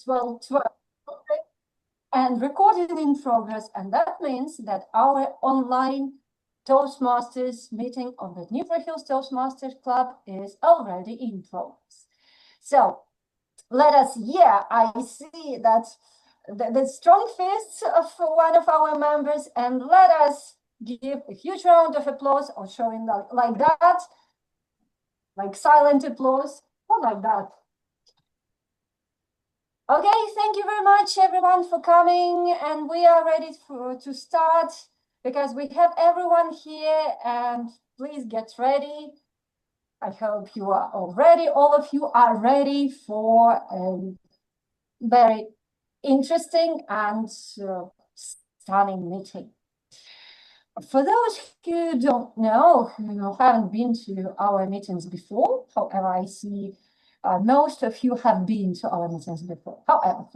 12 and recorded in progress, and that means that our online Toastmasters meeting of the Dnipro Hills Toastmasters Club is already in progress. So let us, I see that the strong fists of one of our members, and let us give a huge round of applause, or showing like that, like silent applause, or like that. Okay, thank you very much, everyone, for coming, and we are ready to start, because we have everyone here, and please get ready. I hope you are all ready. All of you are ready for a very interesting and stunning meeting. For those who don't know, who haven't been to our meetings before, however, I see most of you have been to our meetings before. However,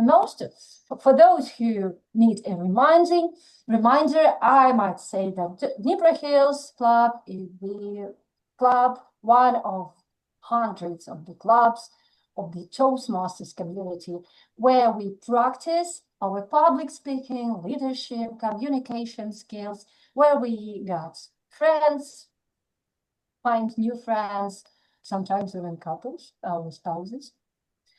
for those who need a reminder, I might say that Dnipro Hills Club is the club, one of hundreds of the clubs of the Toastmasters community, where we practice our public speaking, leadership, communication skills, where we got friends, find new friends, sometimes even couples, our spouses.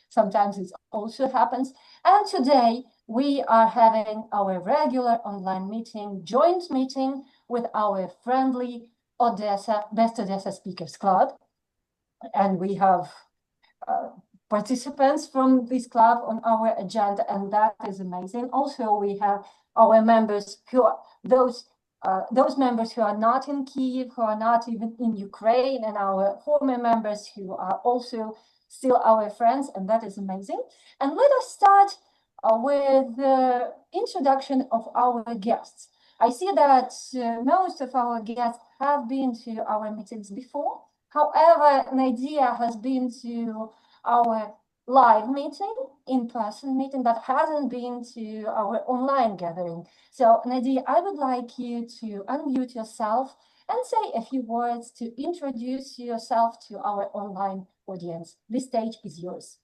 Sometimes it also happens. And today we are having our regular online meeting, joint meeting with our friendly Odesa, Best Odesa Speakers Club. And we have participants from this club on our agenda, and that is amazing. Also, we have our members who are those members who are not in Kyiv, who are not even in Ukraine, and our former members who are also still our friends, and that is amazing. And let us start with the introduction of our guests. I see that most of our guests have been to our meetings before. However, Nadia has been to our live meeting, in-person meeting, but hasn't been to our online gathering. So Nadia, I would like you to unmute yourself and say a few words to introduce yourself to our online audience. The stage is yours.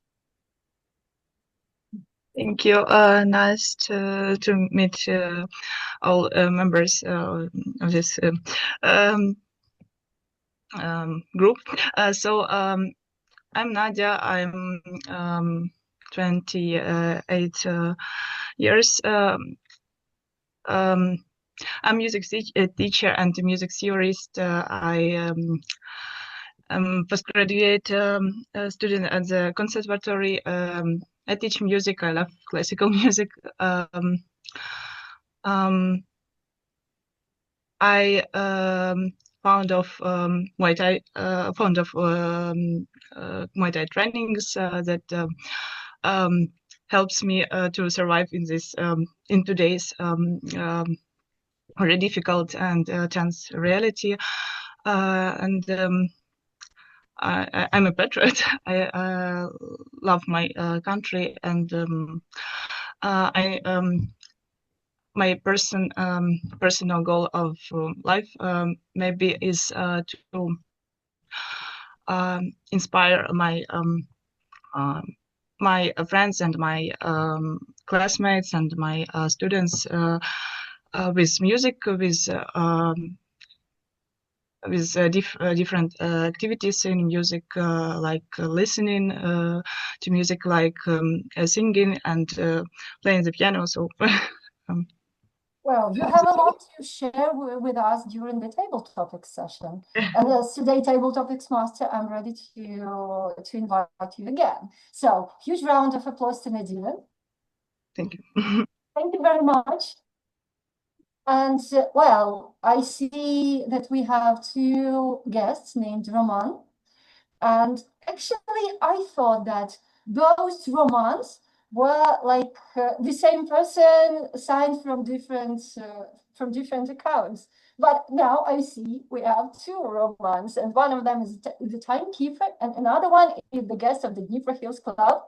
Thank you. Nice to meet all members of this group. I'm Nadia. I'm 28 years. I'm music teacher and a music theorist. I am postgraduate student at the conservatory. I teach music. I love classical music. I fond of Muay Thai, Muay Thai trainings that helps me to survive in this in today's very difficult and tense reality. I'm a patriot. I love my country, and my personal goal of life maybe is to inspire my my friends and my classmates and my students with music, with different activities in music, like listening to music, like singing and playing the piano. So. Well, you have a lot to share with us during the table topics session. And as today table topics master, I'm ready to invite you again. So huge round of applause to Nadia. Thank you. Thank you very much. And well, I see that we have two guests named Roman. And actually, I thought that both Romans were like the same person signed from different accounts. But now I see we have two Romans, and one of them is the timekeeper, and another one is the guest of the Dnipro Hills Club.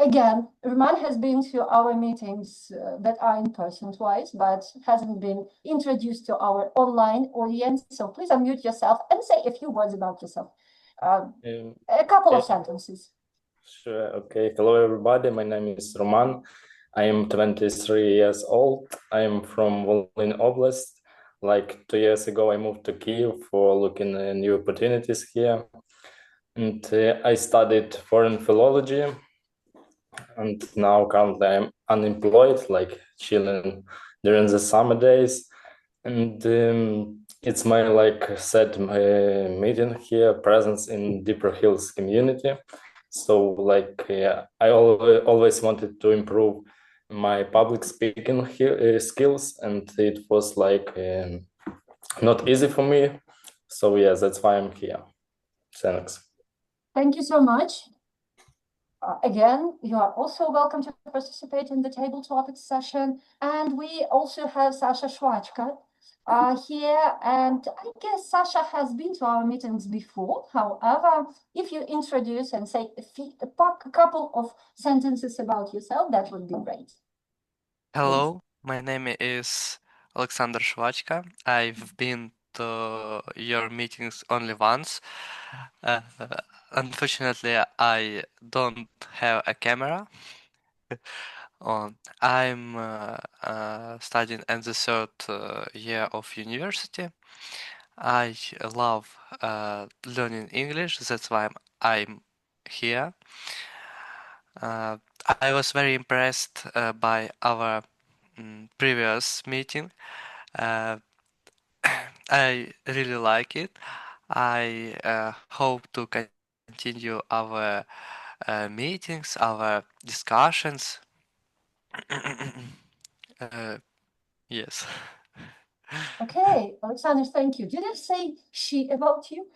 Again, Roman has been to our meetings that are in person twice, but hasn't been introduced to our online audience. So please unmute yourself and say a few words about yourself. A couple of sentences. Sure. Okay. Hello, everybody. My name is Roman. I am 23 years old. I am from Volyn Oblast. Like 2 years ago, I moved to Kyiv for looking at new opportunities here. And I studied foreign philology. And now currently I'm unemployed, like chilling during the summer days. And it's my set meeting here, presence in Dnipro Hills community. So I always wanted to improve my public speaking skills, and it was not easy for me. So yeah, that's why I'm here. Thanks. Thank you so much. Again, you are also welcome to participate in the table topics session. And we also have Sasha Shwachka here. And I guess Sasha has been to our meetings before. However, if you introduce and say a couple of sentences about yourself, that would be great. Hello, my name is Oleksandr Shvachka. I've been to your meetings only once. Unfortunately, I don't have a camera. I'm studying at the third year of university. I love learning English, that's why I'm here. I was very impressed by our previous meeting. I really like it. I hope to continue our meetings, our discussions. Yes. Okay, Alexander, thank you. Did I say she about you?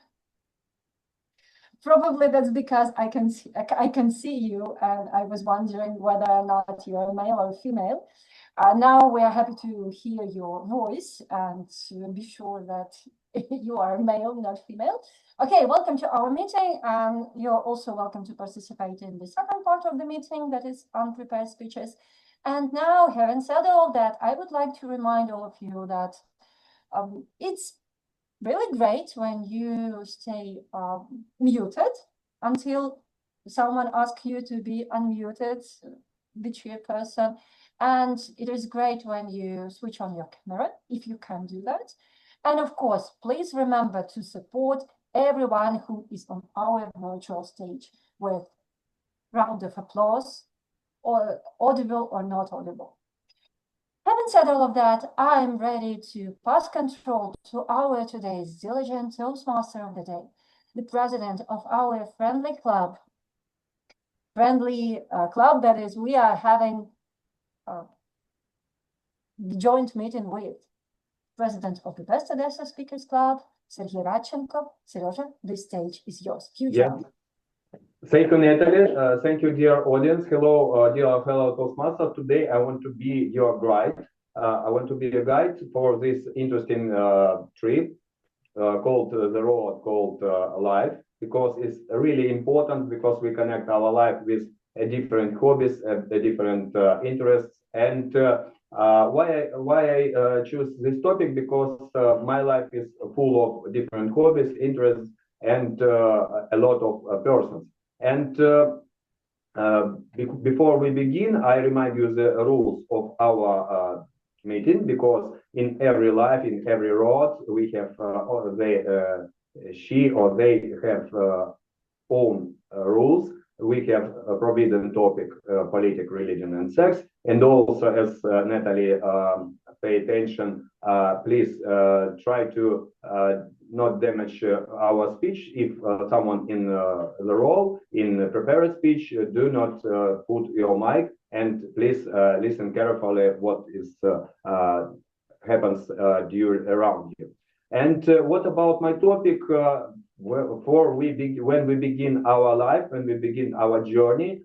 Probably that's because I can see you, and I was wondering whether or not you are a male or female. Now we are happy to hear your voice and to be sure that you are male, not female. Okay, welcome to our meeting. You're also welcome to participate in the second part of the meeting, that is unprepared speeches. And now, having said all that, I would like to remind all of you that it's really great when you stay muted until someone asks you to be unmuted, the chairperson. And it is great when you switch on your camera, if you can do that. And of course, please remember to support everyone who is on our virtual stage with round of applause, or audible or not audible. Having said all of that, I'm ready to pass control to our today's diligent Toastmaster of the day, the president of our friendly club. Club, that is, we are having a joint meeting with president of the Best Odesa Speakers Club, Sergii Radchenko. Sergei, the stage is yours. Thank you, Nataly. Thank you, dear audience. Hello, dear fellow Toastmaster. Today, I want to be your guide. I want to be a guide for this interesting trip called the road, called life, because it's really important, because we connect our life with different hobbies, different interests. And why I choose this topic? Because my life is full of different hobbies, interests, and a lot of persons. And before we begin, I remind you the rules of our meeting, because in every life, in every road, we have she or they have own rules. We have a forbidden topic, politics, religion, and sex. And also, as Nataly pay attention, please try to not damage our speech. If someone in the role, in prepared speech, do not put your mic, and please listen carefully what is happens around you. And what about my topic? When we begin our life, when we begin our journey,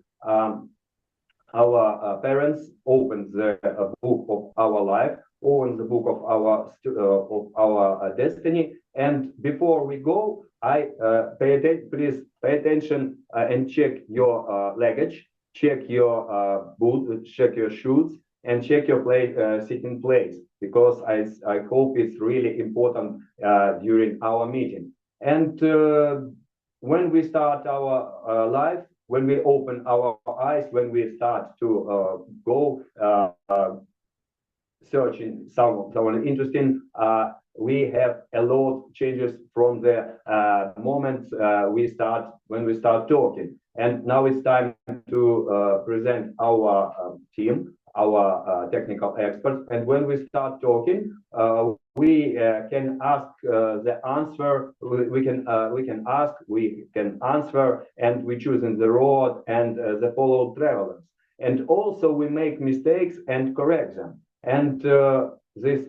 our parents open the book of our life, open the book of our destiny. And before we go, please pay attention and check your luggage, check your boots, check your shoes, and check your sitting place, because I hope it's really important during our meeting. And when we start our life, when we open our eyes, when we start to go searching someone interesting, we have a lot of changes from the moment when we start talking. And now it's time to present our team, our technical experts. And when we start talking, we can ask the answer. We can ask, we can answer, and we choose in the road and the follow travelers. And also we make mistakes and correct them. And these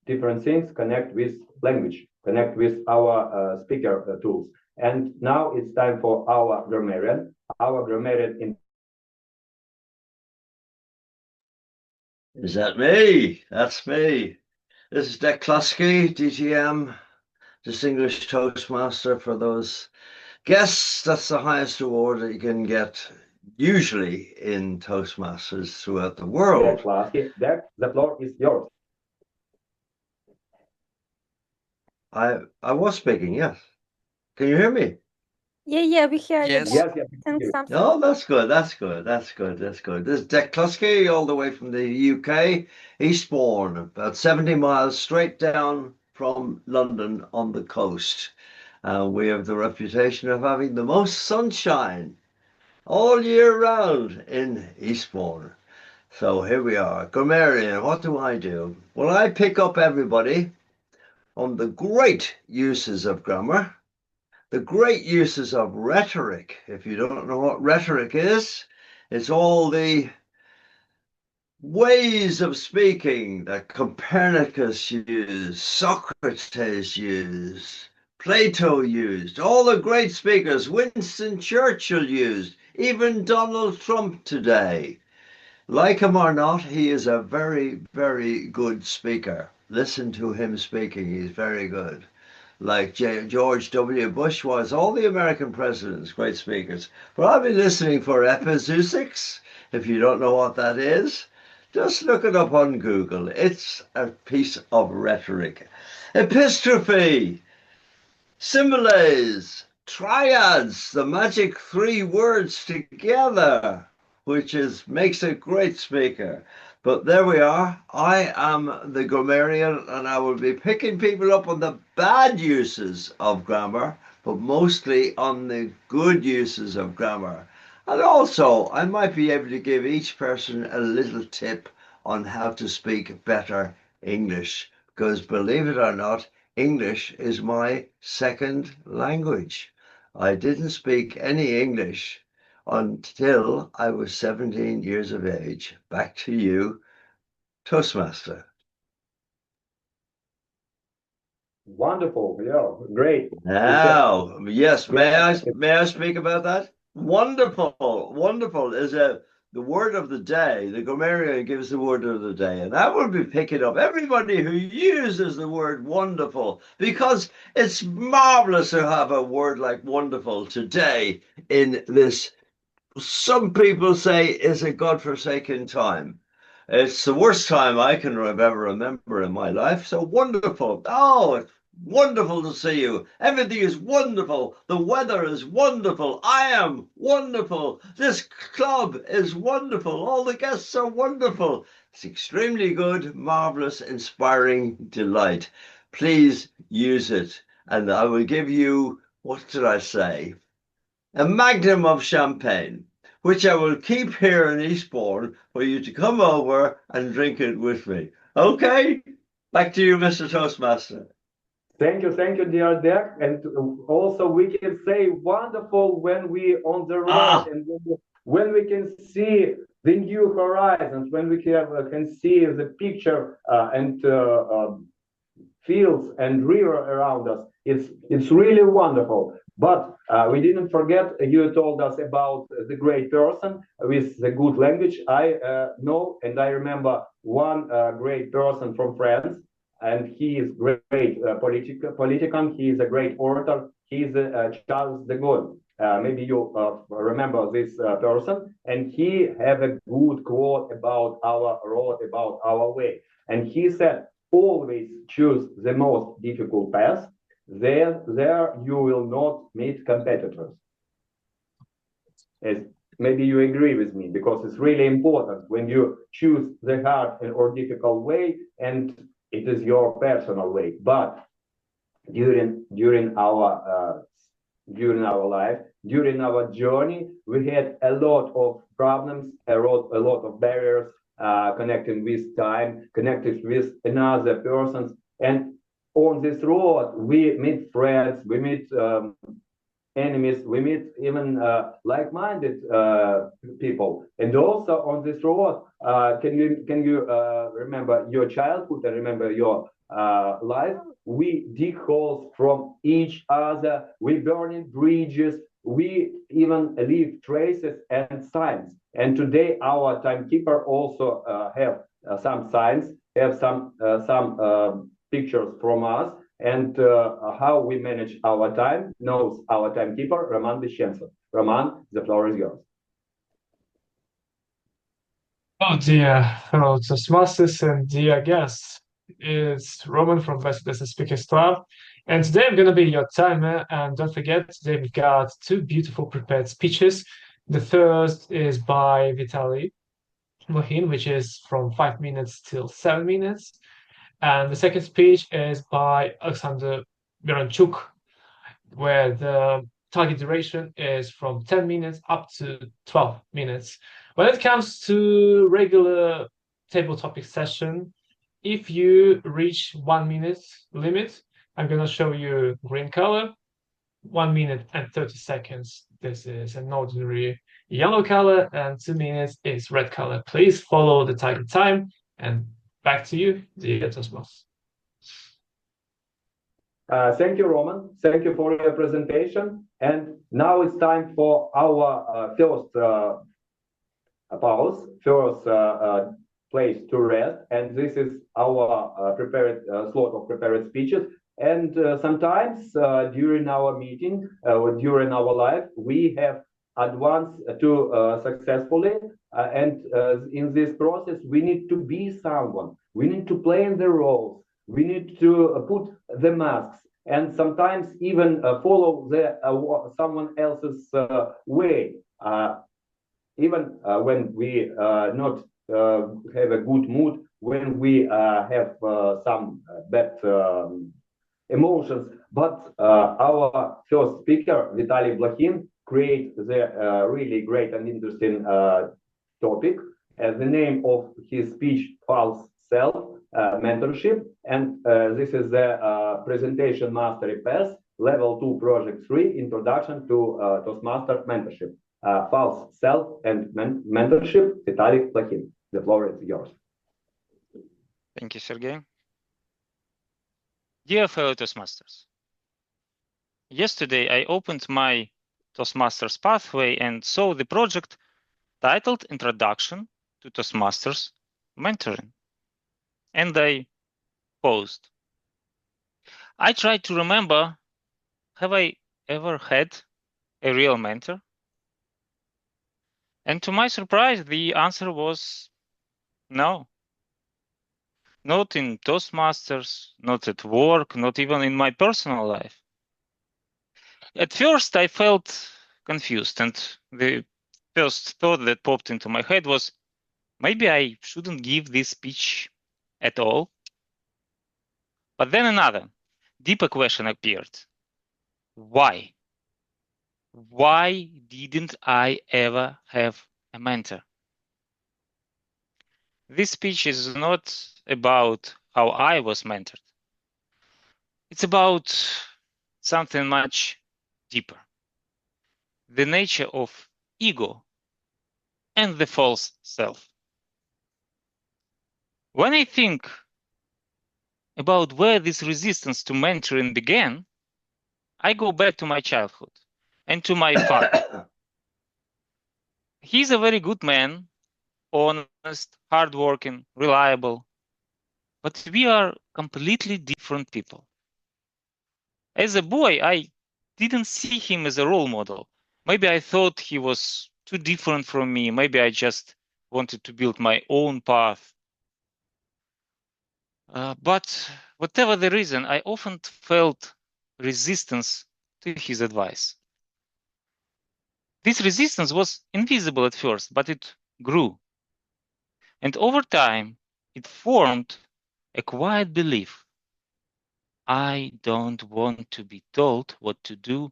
different things connect with language, connect with our speaker tools. And now it's time for our grammarian. Our grammarian in. Is that me? That's me. This is Dec Cluskey DTM, Distinguished Toastmaster. For those guests, that's the highest award that you can get usually in Toastmasters throughout the world. Dec, the floor is yours. I was speaking, yes. Can you hear me? Yeah, we hear you. Yes. Yes. Oh, that's good. That's good. This is Dec Cluskey, all the way from the UK, Eastbourne, about 70 miles straight down from London on the coast. We have the reputation of having the most sunshine all year round in Eastbourne. So here we are. Grammarian, what do I do? Well, I pick up everybody on the great uses of grammar, the great uses of rhetoric. If you don't know what rhetoric is, it's all the ways of speaking that Copernicus used, Socrates used, Plato used, all the great speakers, Winston Churchill used, even Donald Trump today. Like him or not, he is a very, very good speaker. Listen to him speaking, he's very good. Like George W. Bush was, all the American presidents, great speakers. But I'll be listening for epizeusics. If you don't know what that is, just look it up on Google. It's a piece of rhetoric. Epistrophe, similes, triads, the magic three words together, which makes a great speaker. But there we are. I am the grammarian, and I will be picking people up on the bad uses of grammar, but mostly on the good uses of grammar. And also, I might be able to give each person a little tip on how to speak better English, because believe it or not, English is my second language. I didn't speak any English until I was 17 years of age. Back to you, Toastmaster. Wonderful, yeah, great. Now, yes, may I speak about that? Wonderful, wonderful is the word of the day. The grammarian gives the word of the day, and I will be picking up everybody who uses the word wonderful, because it's marvelous to have a word like wonderful today in this, some people say, is a godforsaken time. It's the worst time I can ever remember in my life. So wonderful. Oh, it's wonderful to see you. Everything is wonderful. The weather is wonderful. I am wonderful. This club is wonderful. All the guests are wonderful. It's extremely good, marvelous, inspiring delight. Please use it. And I will give you, what did I say? A magnum of champagne, which I will keep here in Eastbourne for you to come over and drink it with me. Okay? Back to you, Mr. Toastmaster. Thank you, dear Dec. And also we can say wonderful when we on the road and when we can see the new horizons, when we can see the picture and fields and river around us. It's really wonderful. But we didn't forget, you told us about the great person with the good language. I know and I remember one great person from France, and he is great politician. He is a great orator. He is Charles de Gaulle. Maybe you remember this person, and he have a good quote about our road, about our way. And he said, always choose the most difficult path. There you will not meet competitors. As maybe you agree with me, because it's really important when you choose the hard or difficult way, and it is your personal way. But during our life, during our journey, we had a lot of problems, a lot of barriers connected with time, connected with another persons. And on this road, we meet friends, we meet enemies, we meet even like-minded people. And also on this road, can you remember your childhood and remember your life? We dig holes from each other, we burning bridges, we even leave traces and signs. And today our timekeeper also have some signs, have some pictures from us, and how we manage our time knows our timekeeper, Roman Beshentsev. Roman, the floor is yours. Oh dear fellow Toastmasters and dear guests, it's Roman from Odesa Speakers Club, and today I'm going to be your timer. And don't forget, today we've got two beautiful prepared speeches. The first is by Vitaliy, Blokhin, which is from 5 minutes till 7 minutes, and the second speech is by Oleksandr Myronchuk, where the target duration is from 10 minutes up to 12 minutes. When it comes to regular table topic session, if you reach 1 minute limit, I'm going to show you green color, 1 minute and 30 seconds. This is an ordinary yellow color, and 2 minutes is red color. Please follow the target time, and back to you, dear Toastmasters. Thank you, Roman. Thank you for your presentation. And now it's time for our first pause, first place to rest. And this is our prepared slot of prepared speeches. And sometimes during our meeting, during our life, we have advanced to successfully. And in this process, we need to be someone. We need to play in the roles. We need to put the masks, and sometimes even follow the someone else's way. Even when we not have a good mood, when we have some bad emotions. But our first speaker, Vitaliy Blokhin, create the really great and interesting topic. The name of his speech, False Self, Mentorship, and this is the presentation mastery pass, level 2, project 3, introduction to Toastmaster mentorship. False self and mentorship, Vitaliy Blokhin. The floor is yours. Thank you, Sergei. Dear fellow Toastmasters, yesterday I opened my Toastmasters pathway and saw the project titled Introduction to Toastmasters Mentoring. And I paused. I tried to remember, have I ever had a real mentor? And to my surprise, the answer was no. Not in Toastmasters, not at work, not even in my personal life. At first, I felt confused, and the first thought that popped into my head was, maybe I shouldn't give this speech at all. But then another, deeper question appeared. Why? Why didn't I ever have a mentor? This speech is not about how I was mentored. It's about something much deeper. The nature of ego and the false self. When I think about where this resistance to mentoring began, I go back to my childhood and to my father. He's a very good man, honest, hardworking, reliable, but we are completely different people. As a boy, I didn't see him as a role model. Maybe I thought he was too different from me. Maybe I just wanted to build my own path. But whatever the reason, I often felt resistance to his advice. This resistance was invisible at first, but it grew. And over time, it formed a quiet belief. I don't want to be told what to do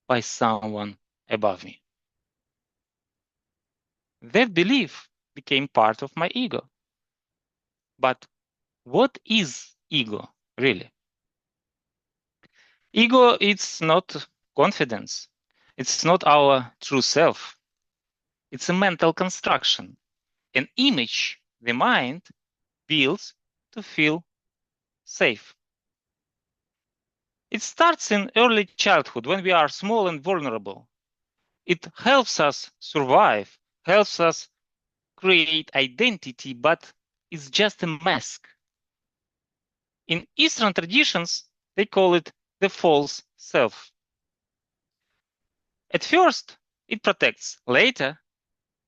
by someone above me. That belief became part of my ego. But what is ego, really? Ego, it's not confidence. It's not our true self. It's a mental construction, an image the mind builds to feel safe. It starts in early childhood when we are small and vulnerable. It helps us survive, helps us create identity, but it's just a mask. In Eastern traditions, they call it the false self. At first, it protects. Later,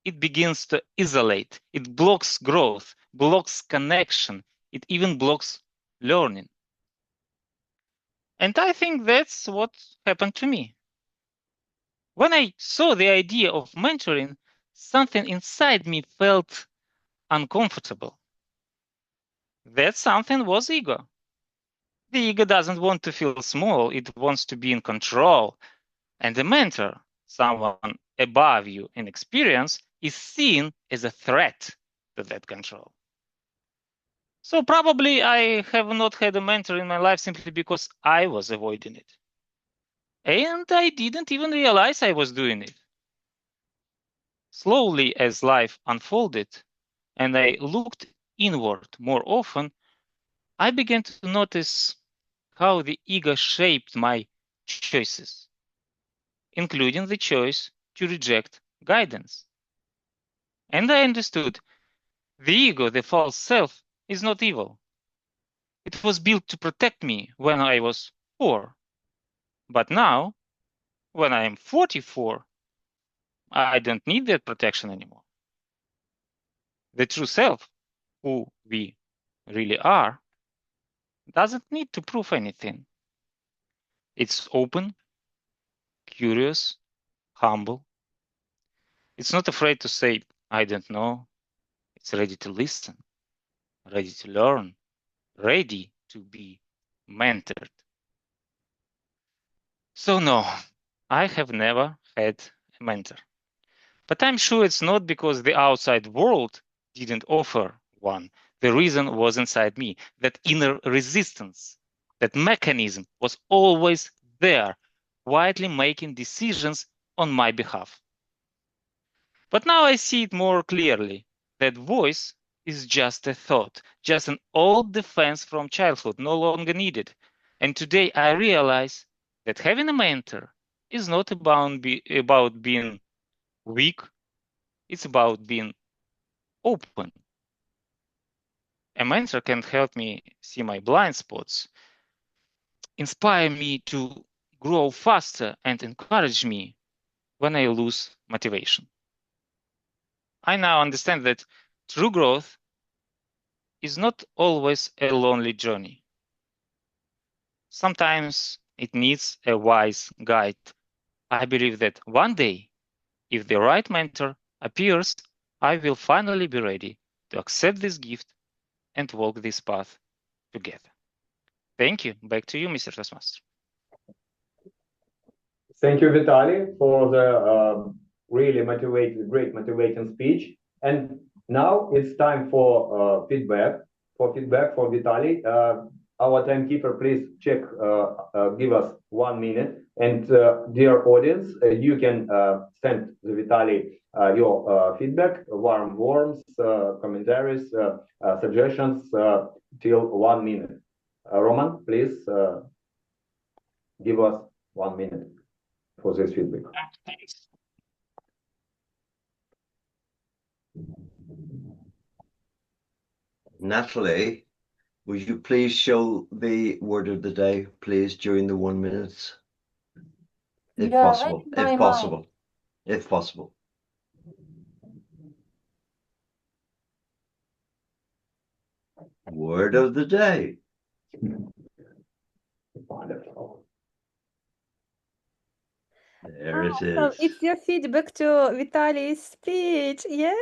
it begins to isolate. It blocks growth, blocks connection. It even blocks learning. And I think that's what happened to me. When I saw the idea of mentoring, something inside me felt uncomfortable. That something was ego. The ego doesn't want to feel small, it wants to be in control. And the mentor, someone above you in experience, is seen as a threat to that control. So probably I have not had a mentor in my life simply because I was avoiding it. And I didn't even realize I was doing it. Slowly, as life unfolded and I looked inward more often, I began to notice how the ego shaped my choices, including the choice to reject guidance. And I understood the ego, the false self, is not evil. It was built to protect me when I was 4. But now, when I am 44, I don't need that protection anymore. The true self, who we really are, doesn't need to prove anything. It's open, curious, humble. It's not afraid to say, I don't know. It's ready to listen, ready to learn, ready to be mentored. So no, I have never had a mentor. But I'm sure it's not because the outside world didn't offer one. The reason was inside me, that inner resistance, that mechanism was always there, quietly making decisions on my behalf. But now I see it more clearly. That voice is just a thought, just an old defense from childhood, no longer needed. And today I realize that having a mentor is not about being weak, it's about being open. A mentor can help me see my blind spots, inspire me to grow faster, and encourage me when I lose motivation. I now understand that true growth is not always a lonely journey. Sometimes it needs a wise guide. I believe that one day, if the right mentor appears, I will finally be ready to accept this gift and walk this path together. Thank you. Back to you, Mr. Toastmaster. Thank you, Vitaliy, for the really great motivating speech. And now it's time for feedback. For Vitaliy. Our timekeeper, please check, give us 1 minute. And dear audience, you can send to Vitaliy your feedback, warm words, commentaries, suggestions till 1 minute. Roman, please give us 1 minute for this feedback. Nataly, would you please show the word of the day, please, during the 1 minute? If possible, if possible, if possible. Word of the day. Wonderful. There it So is. it's your feedback to Vitaly's speech, yeah?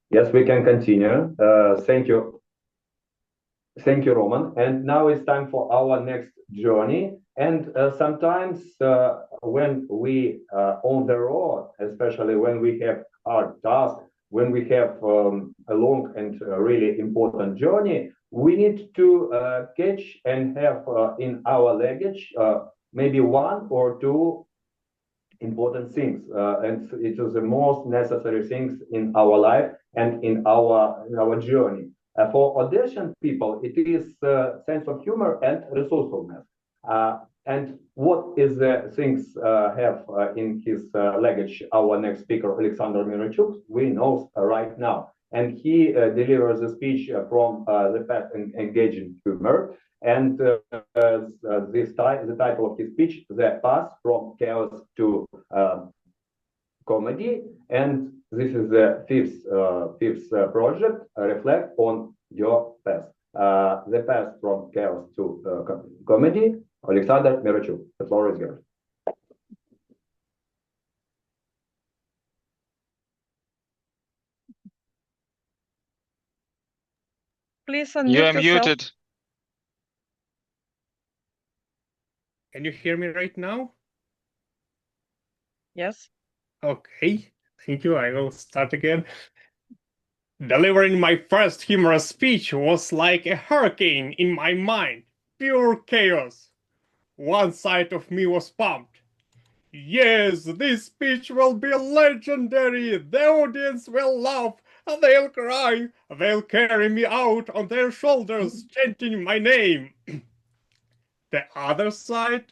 Yes, we can continue. Thank you. Thank you, Roman. And now it's time for our next journey. And sometimes when we on the road, especially when we have hard tasks, when we have a long and really important journey, we need to catch and have in our luggage maybe one or two important things, and it is the most necessary things in our life and in our journey. For Odessian people, it is sense of humor and resourcefulness. And what is the things have in his luggage? Our next speaker, Oleksandr Myronchuk, we know right now, and he delivers a speech from the fast and engaging humor. And the title of his speech, The Path from Chaos to Comedy. And this is the fifth project, Reflect on Your Path. The Path from Chaos to Comedy. Oleksandr Myronchuk, the floor is yours. Please You unmute are yourself. muted. Can you hear me right now? Yes. Okay, thank you. I will start again. Delivering my first humorous speech was like a hurricane in my mind. Pure chaos. One side of me was pumped. Yes, this speech will be legendary. The audience will laugh. They'll cry. They'll carry me out on their shoulders, chanting my name. The other side?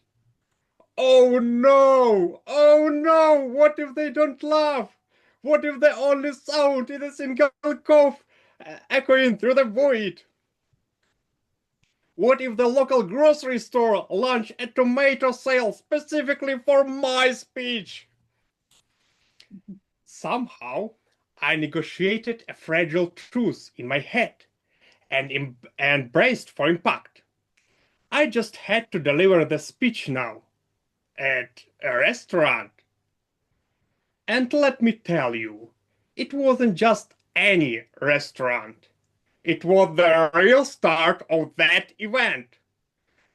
Oh no! Oh no! What if they don't laugh? What if the only sound is a single cough echoing through the void? What if the local grocery store launched a tomato sale specifically for my speech? Somehow, I negotiated a fragile truce in my head and braced for impact. I just had to deliver the speech now at a restaurant. And let me tell you, it wasn't just any restaurant. It was the real start of that event.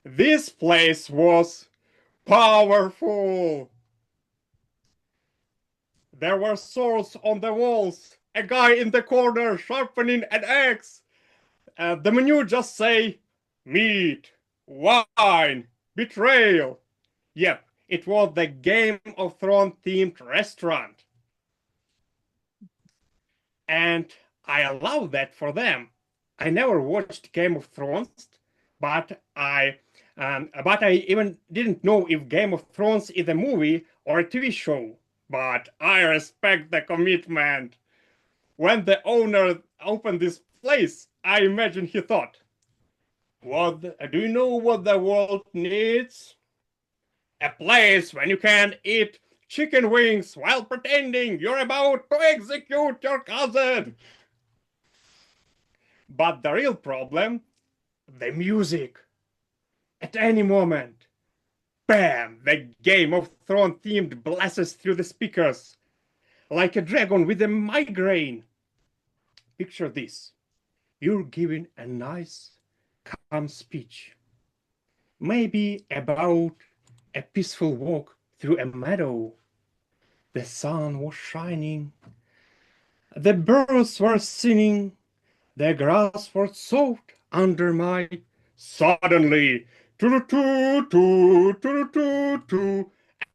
This place was powerful. There were swords on the walls, a guy in the corner sharpening an axe. The menu just say, meat, wine, betrayal. Yep, it was the Game of Thrones themed restaurant. And I allow that for them. I never watched Game of Thrones, but I even didn't know if Game of Thrones is a movie or a TV show. But I respect the commitment. When the owner opened this place, I imagine he thought, do you know what the world needs? A place when you can eat chicken wings while pretending you're about to execute your cousin. But the real problem, the music. At any moment, bam, the Game of Thrones themed blasts through the speakers, like a dragon with a migraine. Picture this. You're giving a nice, calm speech. Maybe about a peaceful walk through a meadow. The sun was shining. The birds were singing. The grass was soft under my. Suddenly, to,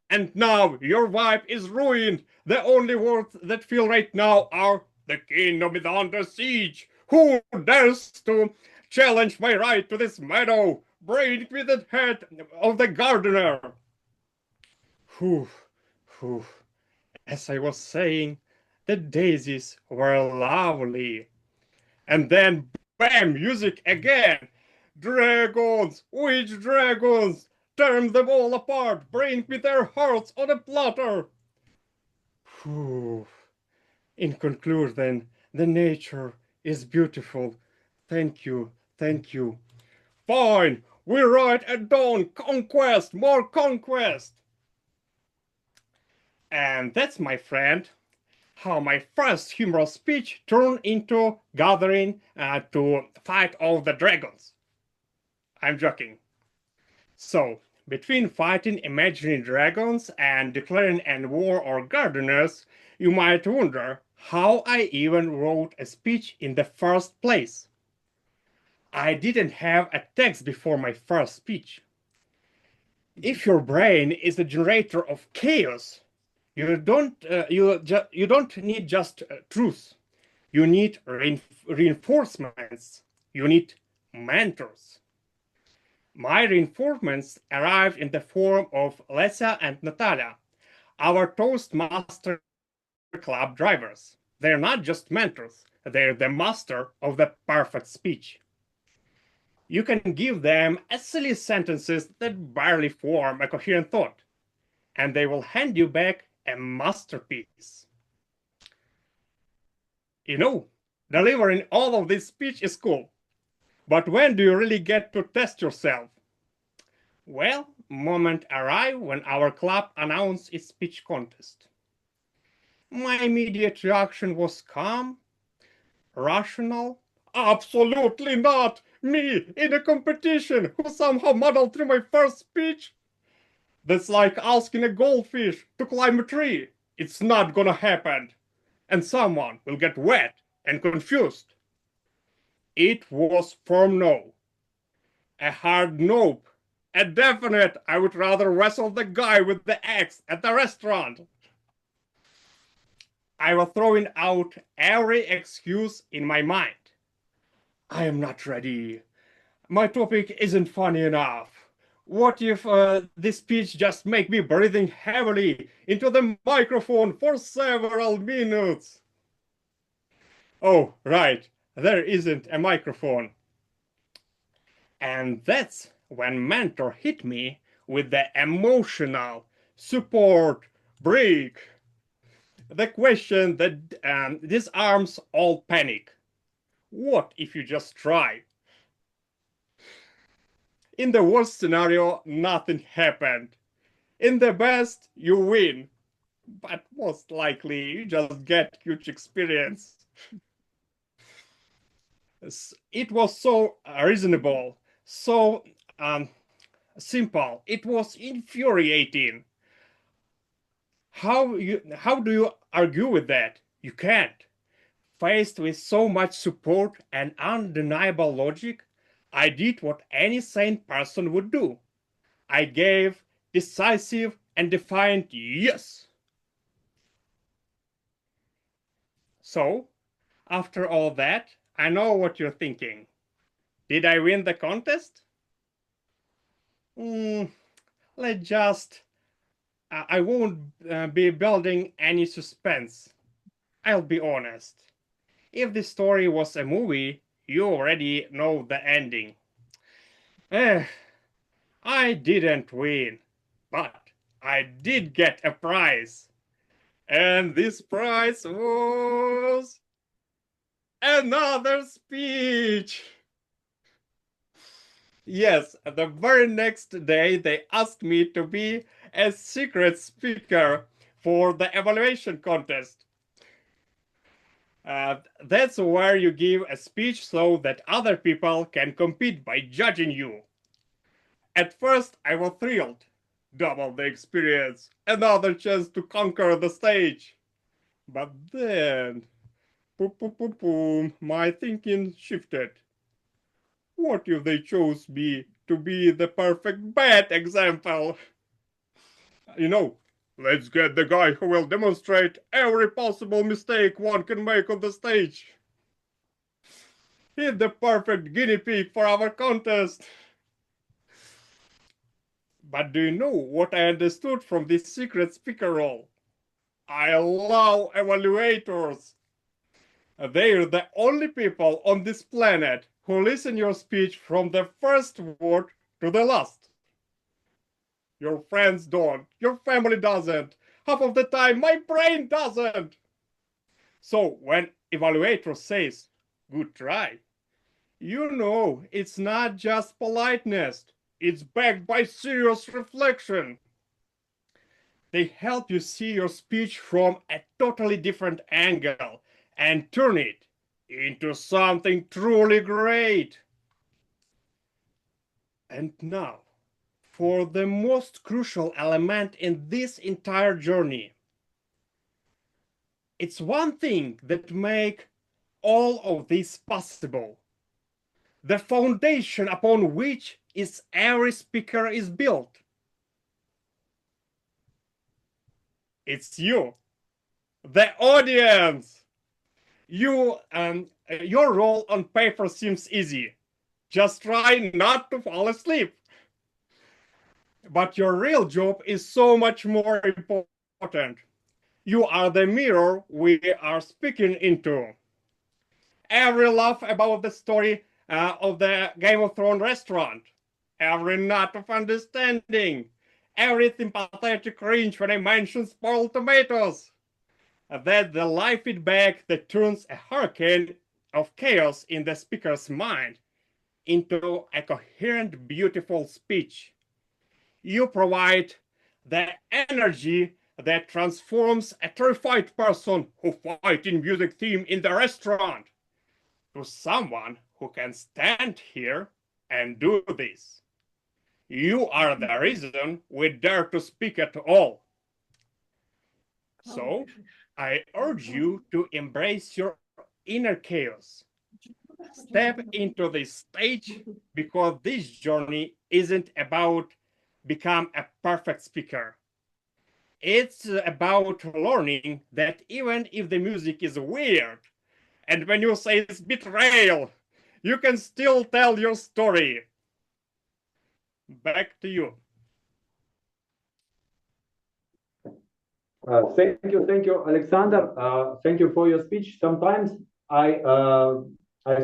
and now your vibe is ruined. The only words that feel right now are the kingdom is under siege. Who dares to challenge my right to this meadow? Braid with the head of the gardener. Whew, whew. As I was saying, the daisies were lovely. And then, bam, music again. Dragons, which dragons? Tear them all apart, bring me their hearts on a platter. Whew. In conclusion, the nature is beautiful. Thank you, thank you. Fine, we write at dawn, conquest, more conquest. And that's, my friend, how my first humorous speech turned into gathering to fight all the dragons. I'm joking. So, between fighting imaginary dragons and declaring a war or gardeners, you might wonder how I even wrote a speech in the first place. I didn't have a text before my first speech. If your brain is a generator of chaos, you don't need just truth. You need reinforcements. You need mentors. My reinforcements arrived in the form of Lesa and Nataly, our Toastmaster club drivers. They're not just mentors, they're the master of the perfect speech. You can give them silly sentences that barely form a coherent thought, and they will hand you back a masterpiece. You know, delivering all of this speech is cool, but when do you really get to test yourself? Well, moment arrived when our club announced its speech contest. My immediate reaction was calm, rational. Absolutely not! Me in a competition who somehow muddled through my first speech? That's like asking a goldfish to climb a tree. It's not gonna happen. And someone will get wet and confused. It was firm no. A hard nope. A definite I would rather wrestle the guy with the axe at the restaurant. I was throwing out every excuse in my mind. I am not ready. My topic isn't funny enough. What if this speech just make me breathing heavily into the microphone for several minutes? Oh, right, there isn't a microphone. And that's when Mentor hit me with the emotional support break. The question that disarms all panic. What if you just try? In the worst scenario, nothing happened. In the best, you win. But most likely, you just get huge experience. It was so reasonable, so simple. It was infuriating. How do you argue with that? You can't. Faced with so much support and undeniable logic, I did what any sane person would do. I gave decisive and defiant yes. So, after all that, I know what you're thinking. Did I win the contest? Let's just... I won't be building any suspense. I'll be honest. If the story was a movie, you already know the ending. I didn't win, but I did get a prize. And this prize was another speech. Yes, the very next day they asked me to be a secret speaker for the evaluation contest. That's where you give a speech so that other people can compete by judging you. At first, I was thrilled. Double the experience, another chance to conquer the stage. But then, my thinking shifted. What if they chose me to be the perfect bad example? You know, let's get the guy who will demonstrate every possible mistake one can make on the stage. He's the perfect guinea pig for our contest. But do you know what I understood from this secret speaker role? I love evaluators. They're the only people on this planet who listen your speech from the first word to the last. Your friends don't, your family doesn't, half of the time my brain doesn't. So when evaluator says, good try, you know it's not just politeness, it's backed by serious reflection. They help you see your speech from a totally different angle and turn it into something truly great. And now, for the most crucial element in this entire journey. It's one thing that makes all of this possible. The foundation upon which every speaker is built. It's you, the audience. Your role on paper seems easy. Just try not to fall asleep. But your real job is so much more important. You are the mirror we are speaking into. Every laugh about the story of the Game of Thrones restaurant, every nod of understanding, every sympathetic cringe when I mention spoiled tomatoes. That's the live feedback that turns a hurricane of chaos in the speaker's mind into a coherent, beautiful speech. You provide the energy that transforms a terrified person who fights in music theme in the restaurant to someone who can stand here and do this. You are the reason we dare to speak at all. So, I urge you to embrace your inner chaos. Step into this stage because this journey isn't about become a perfect speaker. It's about learning that even if the music is weird, and when you say it's betrayal, you can still tell your story. Back to you. Thank you, Alexander. Thank you for your speech. Sometimes I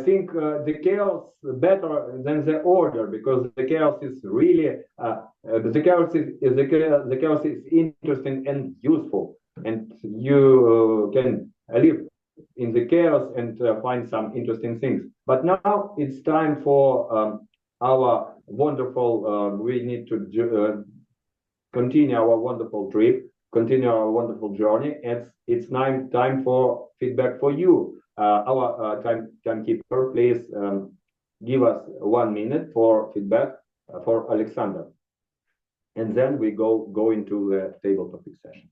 think the chaos better than the order because the chaos is really the chaos is interesting and useful, and you can live in the chaos and find some interesting things. But now it's time for our wonderful. We need to continue our wonderful trip, continue our wonderful journey. It's time for feedback for you. Our timekeeper, please give us 1 minute for feedback for Alexander, and then we go into the table topic session.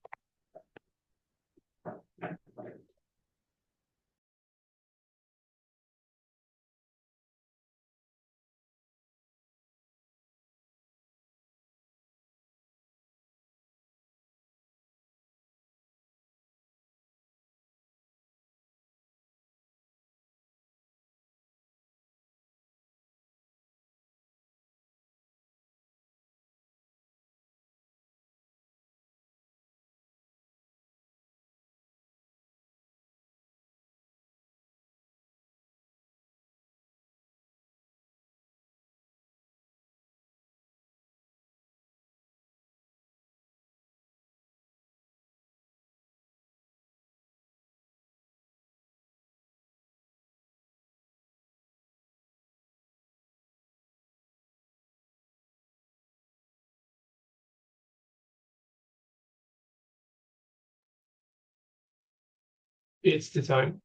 It's the time.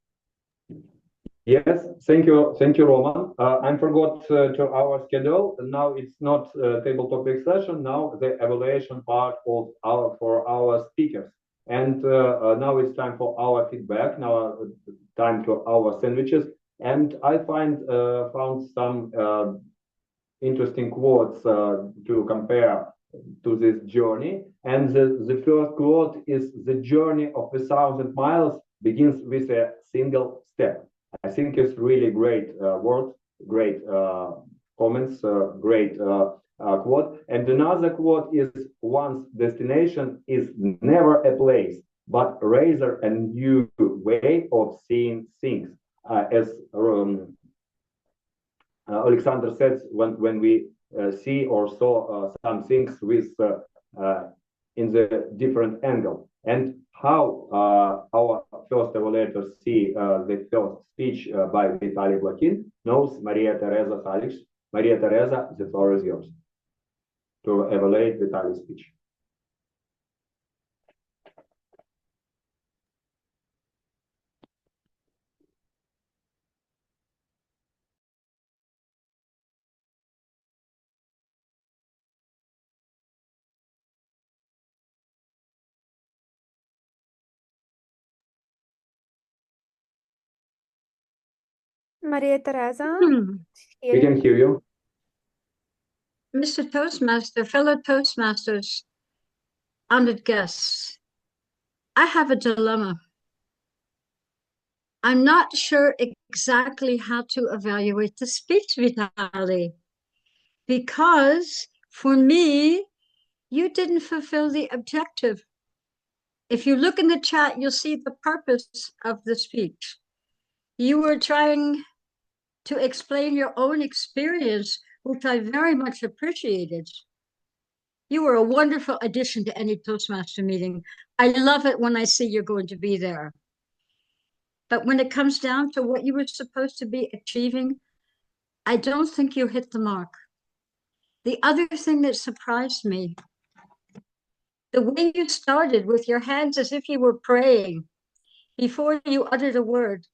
Yes, thank you, Roman. I forgot to our schedule. Now it's not table topic session. Now the evaluation part for our speakers, and now it's time for our feedback. Now time to our sandwiches, and I found some interesting quotes to compare to this journey. And the first quote is: "The journey of 1,000 miles begins with a single step." I think it's really great words, great comments, great quote. And another quote is, one's destination is never a place, but rather a new way of seeing things. As Oleksandr says, when we see or saw some things with in the different angle, and how our first evaluators see the first speech by Vitaliy Blokhin knows Maria Teresa Salichs. Maria Teresa, the floor is yours to evaluate Vitaly's speech. Maria Teresa, We can hear you. Mr. Toastmaster, fellow Toastmasters, honored guests, I have a dilemma. I'm not sure exactly how to evaluate the speech, Vitaliy, because for me, you didn't fulfill the objective. If you look in the chat, you'll see the purpose of the speech. You were trying to explain your own experience, which I very much appreciated. You were a wonderful addition to any Toastmaster meeting. I love it when I see you're going to be there. But when it comes down to what you were supposed to be achieving, I don't think you hit the mark. The other thing that surprised me, the way you started with your hands as if you were praying before you uttered a word.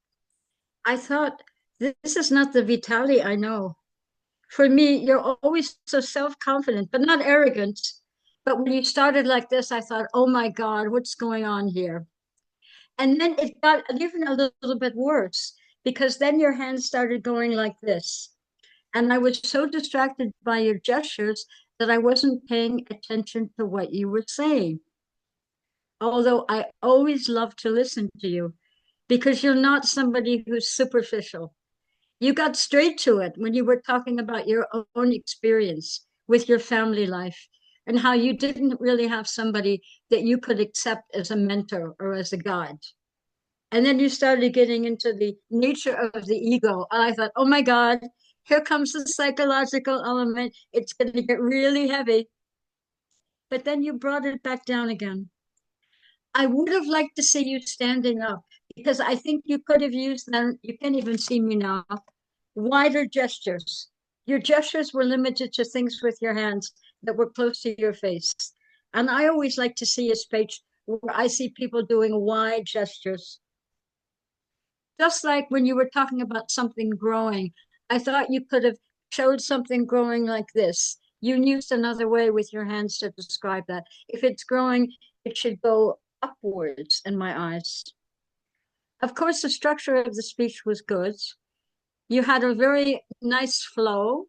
I thought, this is not the Vitaliy I know. For me, you're always so self-confident, but not arrogant. But when you started like this, I thought, oh my God, what's going on here? And then it got even a little bit worse, because then your hands started going like this. And I was so distracted by your gestures that I wasn't paying attention to what you were saying. Although I always love to listen to you, because you're not somebody who's superficial. You got straight to it when you were talking about your own experience with your family life and how you didn't really have somebody that you could accept as a mentor or as a guide. And then you started getting into the nature of the ego. And I thought, oh my God, here comes the psychological element. It's going to get really heavy. But then you brought it back down again. I would have liked to see you standing up, because I think you could have used them. You can't even see me now. Wider gestures. Your gestures were limited to things with your hands that were close to your face. And I always like to see a speech where I see people doing wide gestures. Just like when you were talking about something growing, I thought you could have showed something growing like this. You used another way with your hands to describe that. If it's growing, it should go upwards in my eyes. Of course, the structure of the speech was good. You had a very nice flow.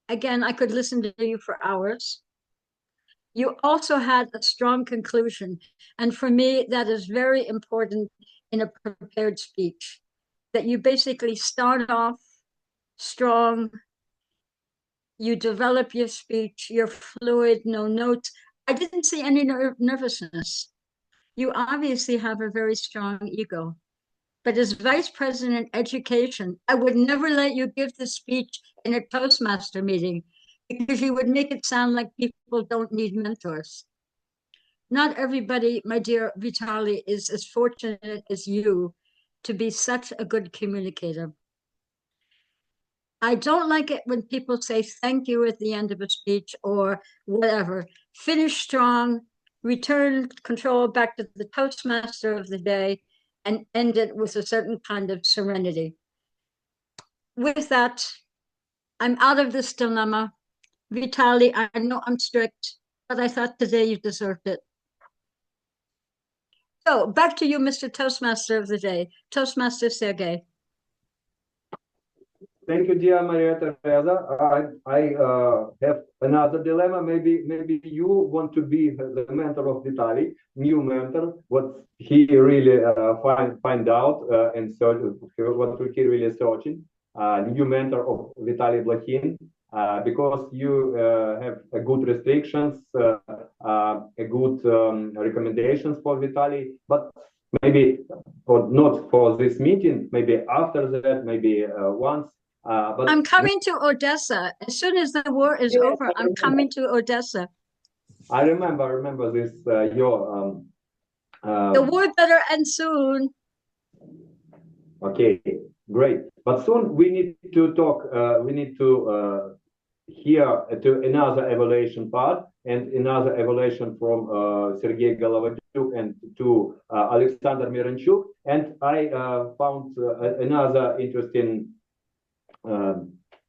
Again, I could listen to you for hours. You also had a strong conclusion. And for me, that is very important in a prepared speech, that you basically start off strong, you develop your speech, you're fluid, no notes. I didn't see any nervousness. You obviously have a very strong ego. But as Vice President Education, I would never let you give the speech in a Toastmaster meeting, because you would make it sound like people don't need mentors. Not everybody, my dear Vitaliy, is as fortunate as you to be such a good communicator. I don't like it when people say thank you at the end of a speech or whatever. Finish strong, return control back to the Toastmaster of the day, and end it with a certain kind of serenity. With that, I'm out of this dilemma. Vitaliy, I know I'm strict, but I thought today you deserved it. So back to you, Mr. Toastmaster of the day, Toastmaster Sergei. Thank you, dear Maria Teresa. I have another dilemma. Maybe you want to be the mentor of Vitaliy, new mentor. What he really find out and search, what he really searching. New mentor of Vitaliy Blokhin. because you have a good restrictions, a good recommendations for Vitaliy, but maybe not for this meeting, maybe after that, maybe once. But I'm coming to Odessa. As soon as the war is over, I'm coming to Odessa. I remember this, your... the war better end soon. Okay, great. But soon we need to talk, we need to hear to another evaluation part and another evaluation from Sergei Golovatiuk and to Oleksandr Myronchuk. And I found another interesting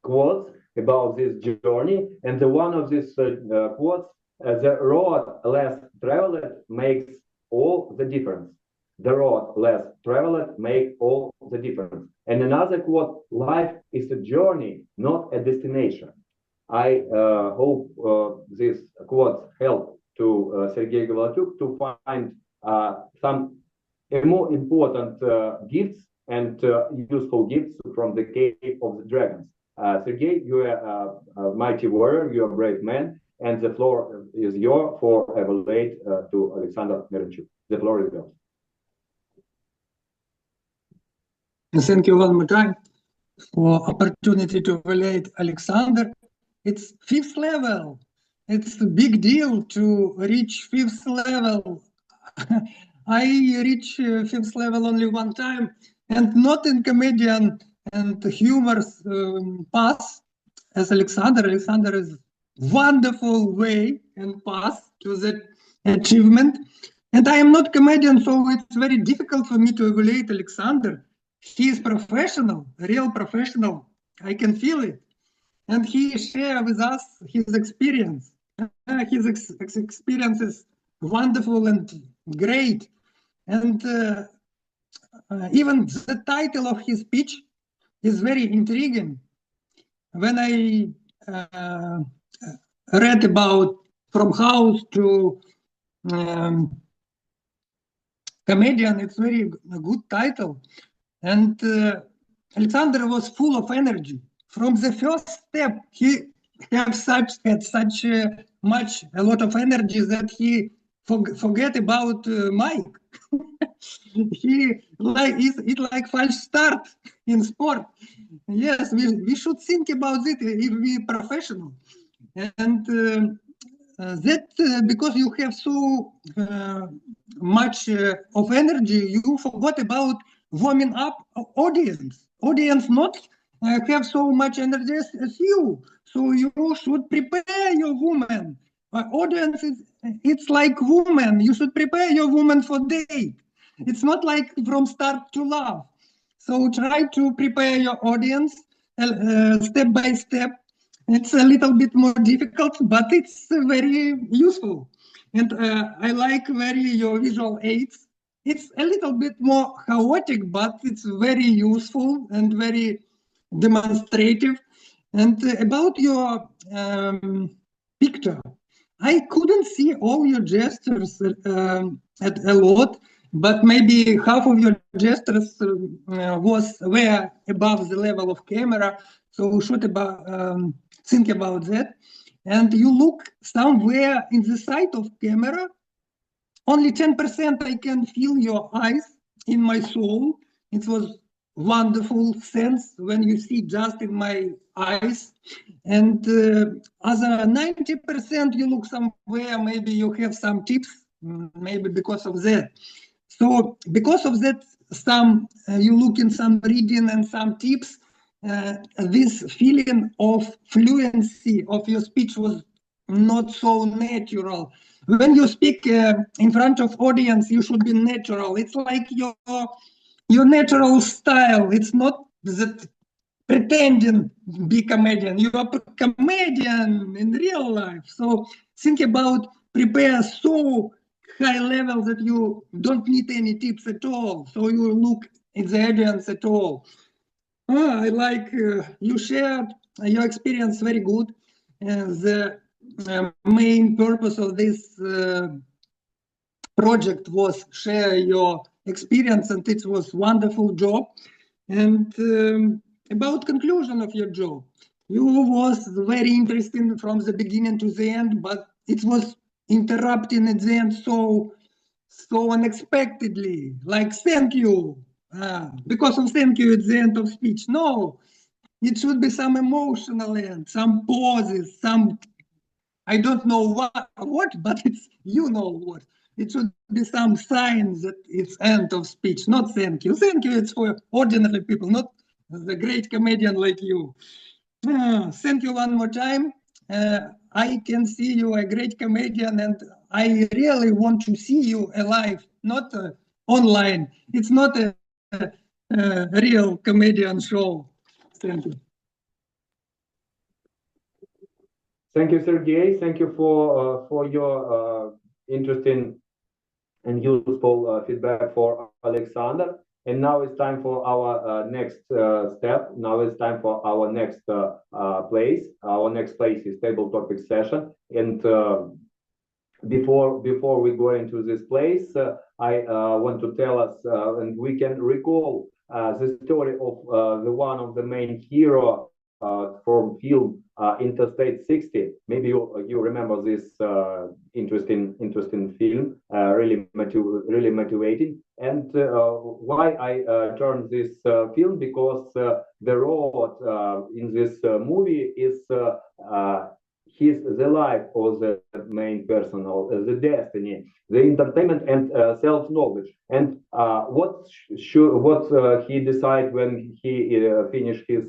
quotes about this journey. And the one of these quotes, the road less traveled makes all the difference. The road less traveled make all the difference. And another quote, life is a journey, not a destination. I hope this quote help to Sergei Golovatiuk to find some more important gifts and useful gifts from the Cave of the Dragons. Sergei, you are a mighty warrior, you are a brave man, and the floor is yours for evaluate to Oleksandr Myronchuk. The floor is yours. Thank you one more time for opportunity to evaluate Oleksandr. It's 5th level. It's a big deal to reach 5th level. I reach 5th level only one time, and not in comedian and humorous path as Oleksandr. Oleksandr is wonderful way and path to that achievement. And I am not comedian, so it's very difficult for me to evaluate Oleksandr. He is professional, real professional. I can feel it. And he shares with us his experience. His experience is wonderful and great. And even the title of his speech is very intriguing. When I read about from house to comedian, it's very a good title. And Oleksandr was full of energy. From the first step, he had such a lot of energy that he forget about Mike. He it's like false start in sport. Yes, we should think about it if we professional. And because you have so much of energy, you forgot about warming up audience. Audience not have so much energy as you. So you should prepare your woman. Audience it's like woman. You should prepare your woman for date. It's not like from start to love. So try to prepare your audience step by step. It's a little bit more difficult, but it's very useful. And I like very your visual aids. It's a little bit more chaotic, but it's very useful and very demonstrative. And about your picture, I couldn't see all your gestures a lot, but maybe half of your gestures were above the level of camera. So we should think about that. And you look somewhere in the side of camera. Only 10% I can feel your eyes in my soul. It was wonderful sense when you see just in my eyes. And other 90% you look somewhere, maybe you have some tips, maybe because of that. So because of that, you look in some reading and some tips, this feeling of fluency of your speech was not so natural. When you speak in front of audience, you should be natural. It's like your natural style. It's not that pretending be comedian. You are comedian in real life. So think about prepare so high level that you don't need any tips at all. So you look in the audience at all. I like you shared your experience very good. The main purpose of this project was share your experience, and it was wonderful job. And about conclusion of your job, You was very interesting from the beginning to the end, but it was interrupting at the end so unexpectedly. Like thank you, because of thank you at the end of speech. No, it should be some emotional end, some pauses, some I don't know what, but it's you know what. It should be some sign that it's end of speech, not thank you. Thank you, it's for ordinary people, not the great comedian like you. Thank you one more time. I can see you a great comedian, and I really want to see you alive, not online. It's not a real comedian show. Thank you. Thank you, Sergei. Thank you for your interesting and useful feedback for Oleksandr. And now it's time for our next step. Now it's time for our next place. Our next place is table topic session. And before we go into this place, I want to tell us, and we can recall the story of the one of the main hero from film Interstate 60. Maybe you remember this interesting film, really motivating. And why I turned this film, because the road in this movie is the life of the main person, or the destiny, the entertainment and self-knowledge. And what he decide when he finished his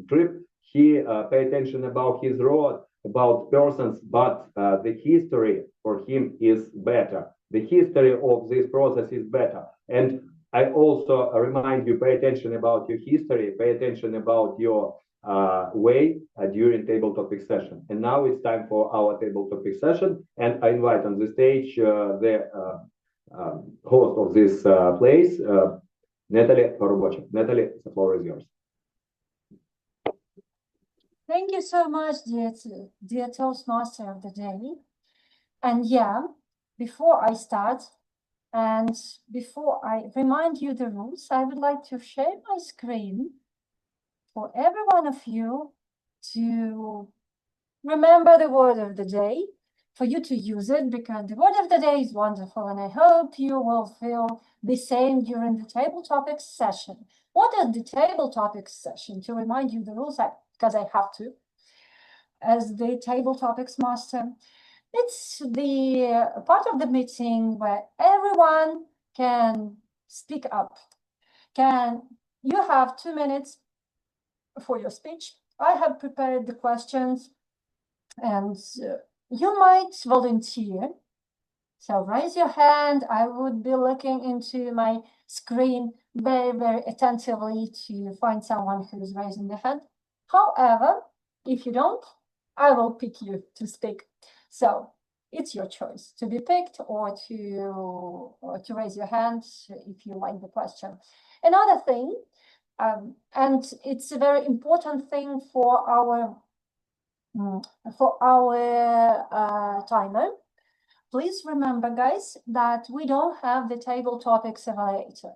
trip, he pay attention about his road, about persons, but the history for him is better. The history of this process is better. And I also remind you, pay attention about your history, pay attention about your way during table topic session. And now it's time for our table topic session, and I invite on the stage the host of this place, Nataly Parubocha. Nataly, the floor is yours. Thank you so much, dear Toastmaster of the day. And yeah, before I start, and before I remind you the rules, I would like to share my screen for every one of you to remember the word of the day, for you to use it, because the word of the day is wonderful, and I hope you will feel the same during the table topics session. What is the table topics session? To remind you the rules, because I have to, as the table topics master. It's the part of the meeting where everyone can speak up. You have 2 minutes for your speech. I have prepared the questions, and you might volunteer. So raise your hand. I would be looking into my screen very, very attentively to find someone who's raising their hand. However, if you don't, I will pick you to speak. So it's your choice to be picked or to raise your hand if you like the question. Another thing, and it's a very important thing for our timer. Please remember, guys, that we don't have the table topics evaluator,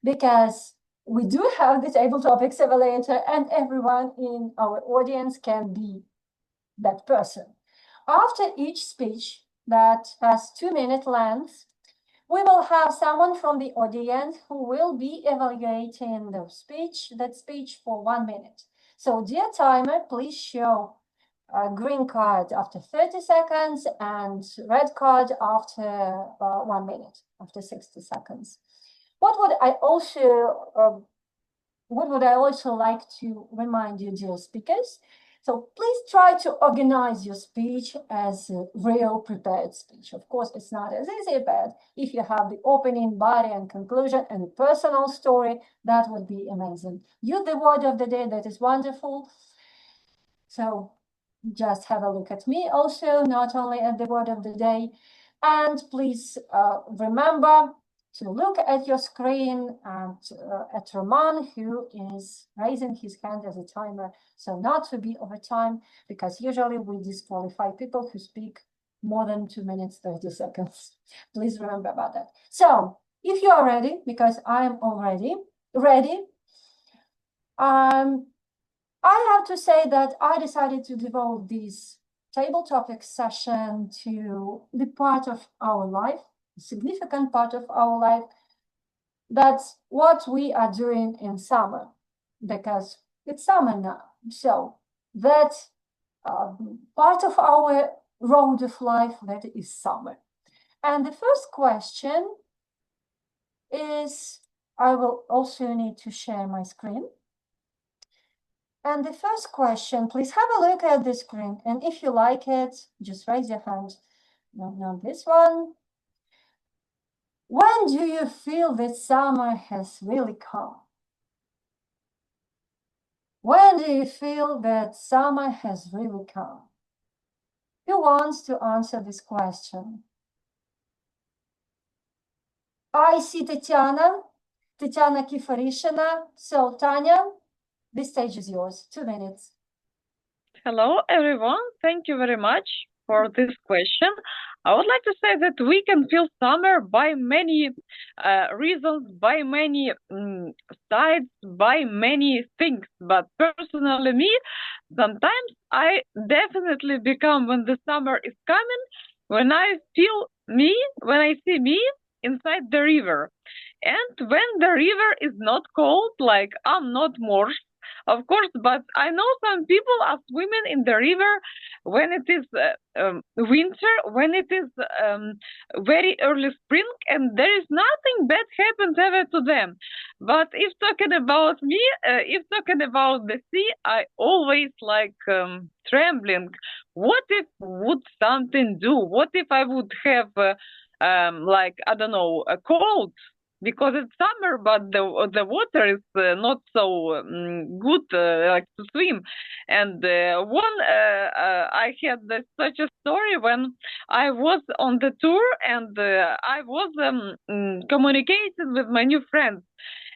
because we do have the table topics evaluator, and everyone in our audience can be that person. After each speech that has 2-minute length, we will have someone from the audience who will be evaluating that speech for 1 minute. So, dear timer, please show a green card after 30 seconds and red card after 1 minute, after 60 seconds. What would I also like to remind you, dear speakers? So please try to organize your speech as a real prepared speech. Of course, it's not as easy, but if you have the opening, body, and conclusion and a personal story, that would be amazing. Use the word of the day, that is wonderful. So just have a look at me also, not only at the word of the day. And please remember to look at your screen and at Roman, who is raising his hand as a timer, so not to be over time, because usually we disqualify people who speak more than 2 minutes, 30 seconds. Please remember about that. So if you are ready, because I am already ready, I have to say that I decided to devote this table topic session to the part of our life, a significant part of our life, that's what we are doing in summer, because it's summer now. So that's part of our road of life that is summer. And the first question is, I will also need to share my screen. And the first question, please have a look at the screen. And if you like it, just raise your hand. No, not this one. When do you feel that summer has really come? When do you feel that summer has really come? Who wants to answer this question? I see Tatiana Kifarishina. So Tanya, the stage is yours. 2 minutes. Hello, everyone. Thank you very much for this question. I would like to say that we can feel summer by many reasons, by many sides, by many things. But personally, me, sometimes I definitely become, when the summer is coming, when I feel me, when I see me inside the river. And when the river is not cold, like I'm not morse, of course, but I know some people are swimming in the river when it is winter, when it is very early spring, and there is nothing bad happens ever to them. But if talking about me, if talking about the sea, I always like trembling. What if would something do? What if I would have like, I don't know, a cold? Because it's summer, but the water is not so good like to swim. And I had such a story when I was on the tour, and I was communicating with my new friends.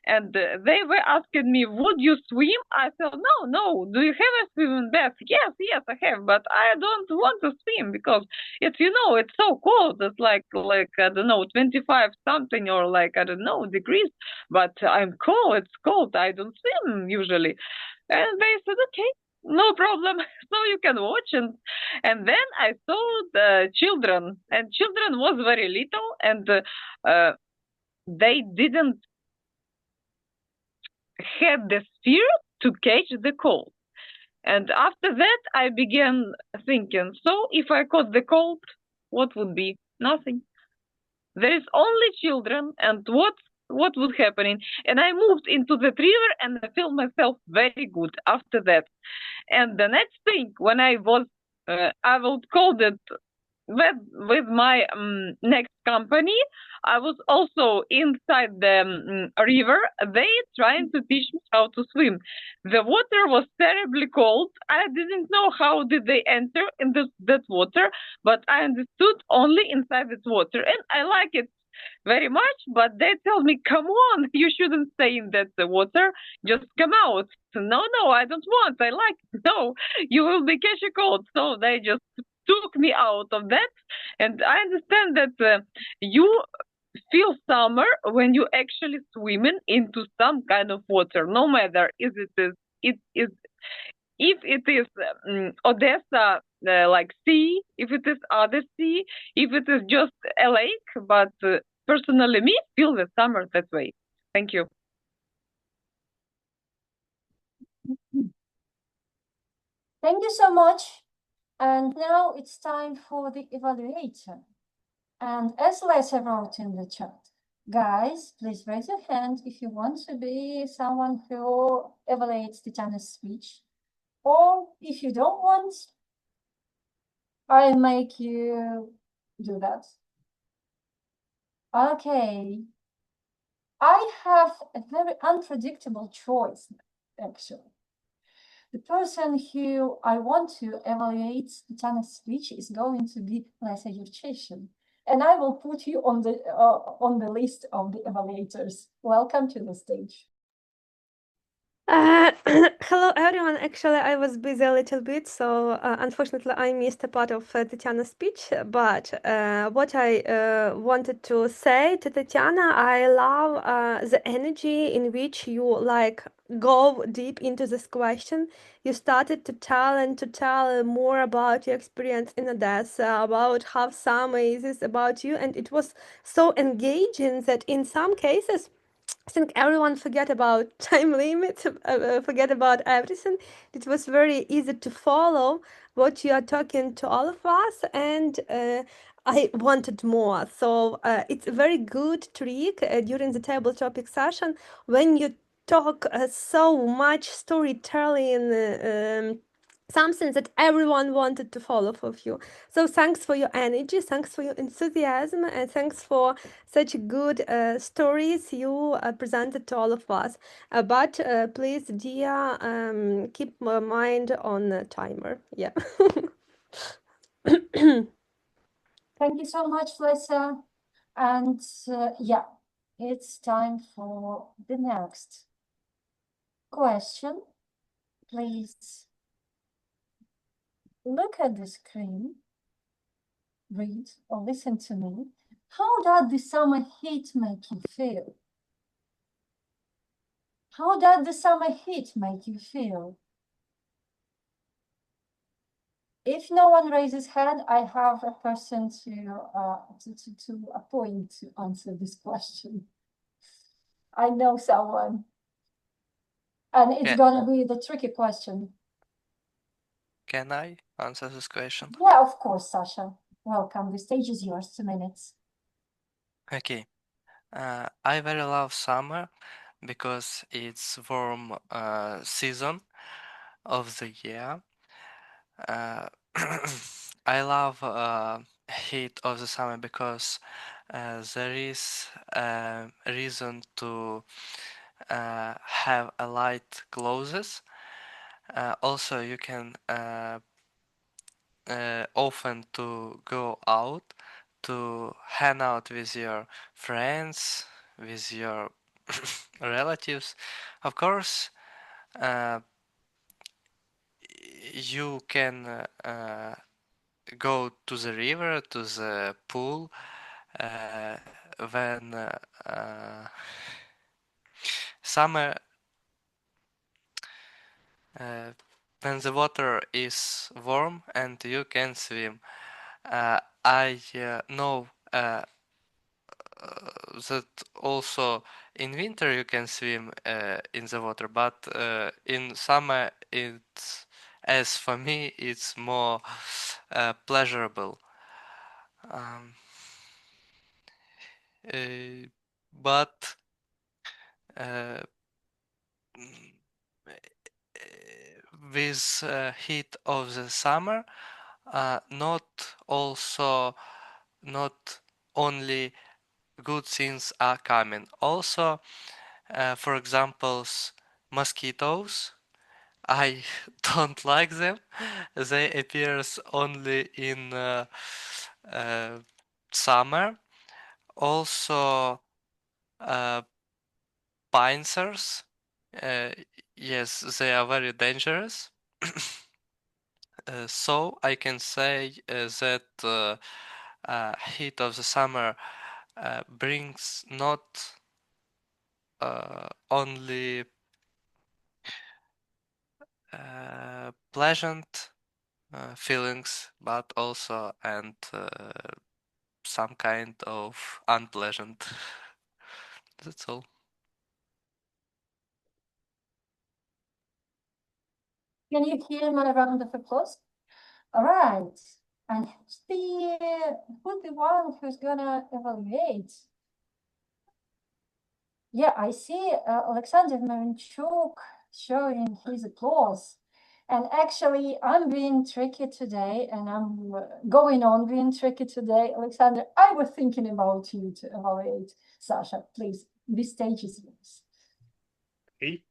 And they were asking me, would you swim? I said, no. Do you have a swimming bath? Yes, I have, but I don't want to swim because it's, it's so cold. It's like I don't know, 25 something or like, I don't know, degrees. But I'm cold. It's cold. I don't swim usually. And they said, okay, no problem. So you can watch. And then I saw the children, and children was very little, and they didn't had the fear to catch the cold. And after that, I began thinking, so if I caught the cold, what would be? Nothing. There is only children, and what would happen? And I moved into the river, and I felt myself very good after that. And the next thing, when I was, I would call it, with my next company, I was also inside the river. They trying to teach me how to swim. The water was terribly cold. I didn't know how did they enter in that water, but I understood only inside that water, and I like it very much. But they tell me, come on, you shouldn't stay in that water, just come out. No, I don't want, I like it. No, you will be catch a cold. So they just took me out of that. And I understand that you feel summer when you actually swimming into some kind of water, no matter if it is Odesa like sea, if it is other sea, if it is just a lake. But personally, me feel the summer that way. Thank you. Thank you so much. And now it's time for the evaluator. And as Lisa wrote in the chat, guys, please raise your hand if you want to be someone who evaluates Tatiana's speech. Or if you don't want, I'll make you do that. Okay. I have a very unpredictable choice, actually. The person who I want to evaluate Tatiana's speech is going to be Lisa Yurcheshin, and I will put you on the list of the evaluators. Welcome to the stage. Hello everyone. Actually, I was busy a little bit, so unfortunately I missed a part of Tatiana's speech. But what I wanted to say to Tatiana, I love the energy in which you go deep into this question. You started to tell more about your experience in Odessa, about how summer is about you, and it was so engaging that in some cases I think everyone forget about time limits, forget about everything. It was very easy to follow what you are talking to all of us, and I wanted more. So it's a very good trick during the table topic session when you talk so much storytelling. Something that everyone wanted to follow for you. So thanks for your energy, thanks for your enthusiasm, and thanks for such good stories you presented to all of us. But please, Dia, keep my mind on the timer. Yeah. Thank you so much, Lisa. And yeah, it's time for the next question. Please look at the screen, read or listen to me. How does the summer heat make you feel? How does the summer heat make you feel? If no one raises hand, I have a person to appoint to answer this question. I know someone. And it's gonna be the tricky question. Can I answer this question? Yeah, of course, Sasha. Welcome. The stage is yours. 2 minutes. Okay. I very love summer because it's warm season of the year. I love heat of the summer because there is a reason to have a light clothes. Also, you can often to go out to hang out with your friends, with your relatives. Of course, you can go to the river, to the pool when summer, when the water is warm and you can swim. I know that also in winter you can swim in the water, but in summer it's, as for me, it's more pleasurable. But with heat of the summer, not only good things are coming. Also, for example, mosquitoes. I don't like them. They appears only in summer. Also, pincers. Yes, they are very dangerous. So I can say that heat of the summer brings not only pleasant feelings, but also and some kind of unpleasant. That's all. Can you hear my round of applause? All right. And who's the one who's gonna evaluate? Yeah, I see Oleksandr Myronchuk showing his applause. And actually, I'm being tricky today, and I'm going on being tricky today. Oleksandr, I was thinking about you to evaluate. Sasha, please, this stage is yours. Okay.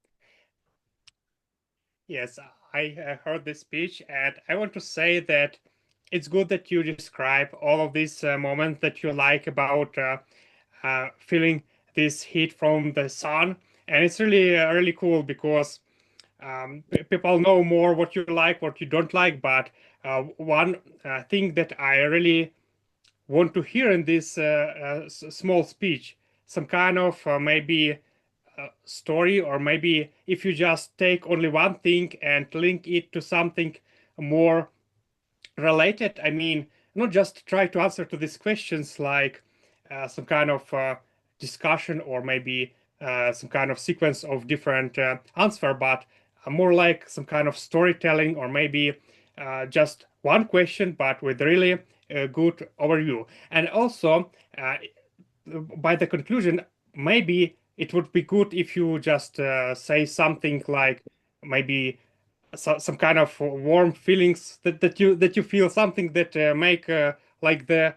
Yes, I heard this speech, and I want to say that it's good that you describe all of these moments that you like about feeling this heat from the sun, and it's really cool because people know more what you like, what you don't like. But one thing that I really want to hear in this small speech, some kind of maybe story, or maybe if you just take only one thing and link it to something more related. I mean, not just try to answer to these questions like some kind of discussion, or maybe some kind of sequence of different answer, but more like some kind of storytelling, or maybe just one question, but with really a good overview. And also, by the conclusion, maybe it would be good if you just say something like maybe some kind of warm feelings that you feel, something that make like the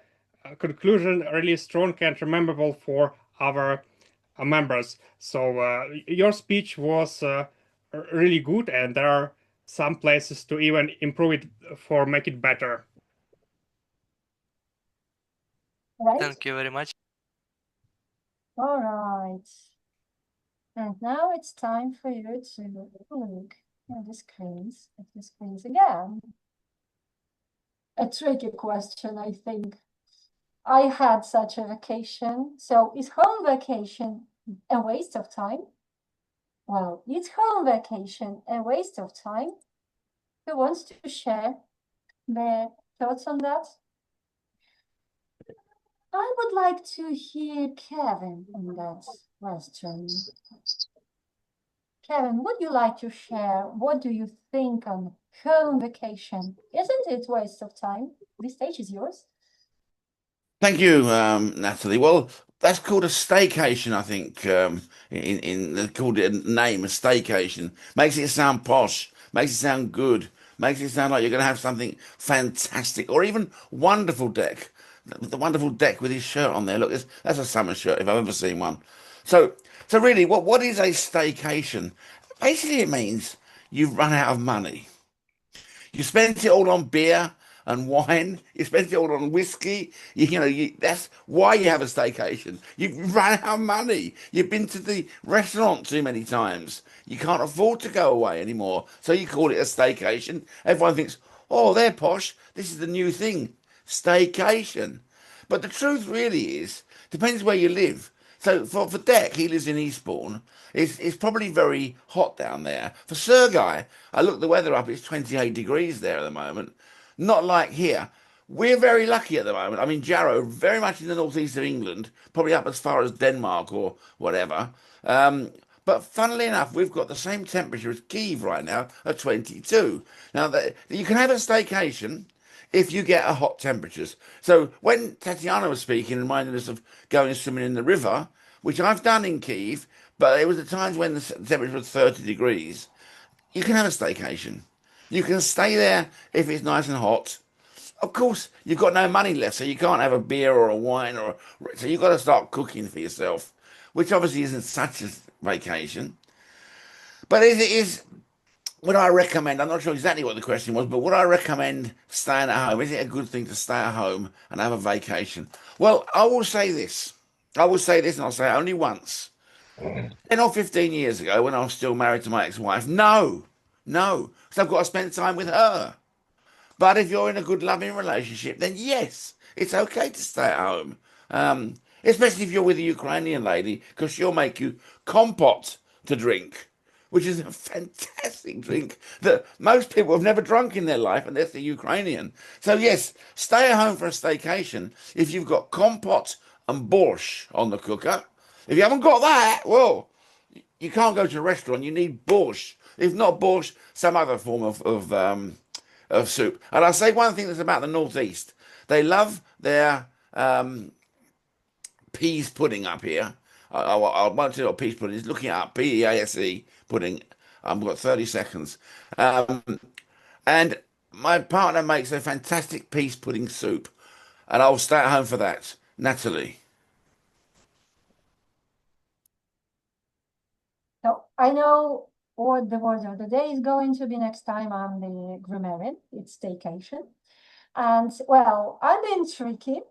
conclusion really strong and rememberable for our members. So your speech was really good, and there are some places to even improve it for make it better. Right? Thank you very much. All right. And now it's time for you to look at the screens again. A tricky question, I think. I had such a vacation. So is home vacation a waste of time? Well, is home vacation a waste of time? Who wants to share their thoughts on that? I would like to hear Kevin on that question. Kevin, would you like to share? What do you think on home vacation? Isn't it a waste of time? This stage is yours. Thank you, Natalie. Well, that's called a staycation, I think. They called it a name, a staycation. Makes it sound posh, makes it sound good, makes it sound like you're going to have something fantastic, or even wonderful deck. The wonderful deck with his shirt on there. Look, that's a summer shirt if I've ever seen one. So really, what is a staycation? Basically, it means you've run out of money. You spent it all on beer and wine. You spent it all on whiskey. That's why you have a staycation. You've run out of money. You've been to the restaurant too many times. You can't afford to go away anymore. So you call it a staycation. Everyone thinks, oh, they're posh. This is the new thing, staycation. But the truth really is, depends where you live. So for Dec, he lives in Eastbourne. It's probably very hot down there. For Sergei, I looked the weather up, it's 28 degrees there at the moment. Not like here. We're very lucky at the moment. I mean, Jarrow, very much in the northeast of England, probably up as far as Denmark or whatever. But funnily enough, we've got the same temperature as Kyiv right now at 22. Now, you can have a staycation if you get hot temperatures. So when Tatiana was speaking, reminding us of going swimming in the river, which I've done in Kyiv, but it was at times when the temperature was 30 degrees, you can have a staycation. You can stay there if it's nice and hot. Of course, you've got no money left, so you can't have a beer or a wine, so you've got to start cooking for yourself, which obviously isn't such a vacation. But it is, would I recommend, I'm not sure exactly what the question was, but would I recommend staying at home? Is it a good thing to stay at home and have a vacation? Well, I will say this. And I'll say it only once. 10 or 15 years ago, when I was still married to my ex-wife, no, because I've got to spend time with her. But if you're in a good, loving relationship, then yes, it's okay to stay at home. Especially if you're with a Ukrainian lady, because she'll make you kompot to drink, which is a fantastic drink that most people have never drunk in their life, and that's the Ukrainian. So yes, stay at home for a staycation if you've got kompot and borscht on the cooker. If you haven't got that, well, you can't go to a restaurant. You need borscht. If not borscht, some other form of soup. And I'll say one thing that's about the Northeast. They love their peas pudding up here. I won't tell you what peas pudding is. Looking it up, P-E-A-S-E pudding. I've got 30 seconds. And my partner makes a fantastic peas pudding soup. And I'll stay at home for that. Natalie. So I know what the word of the day is going to be next time on the Grammarian. It's staycation. And well, I'm being tricky.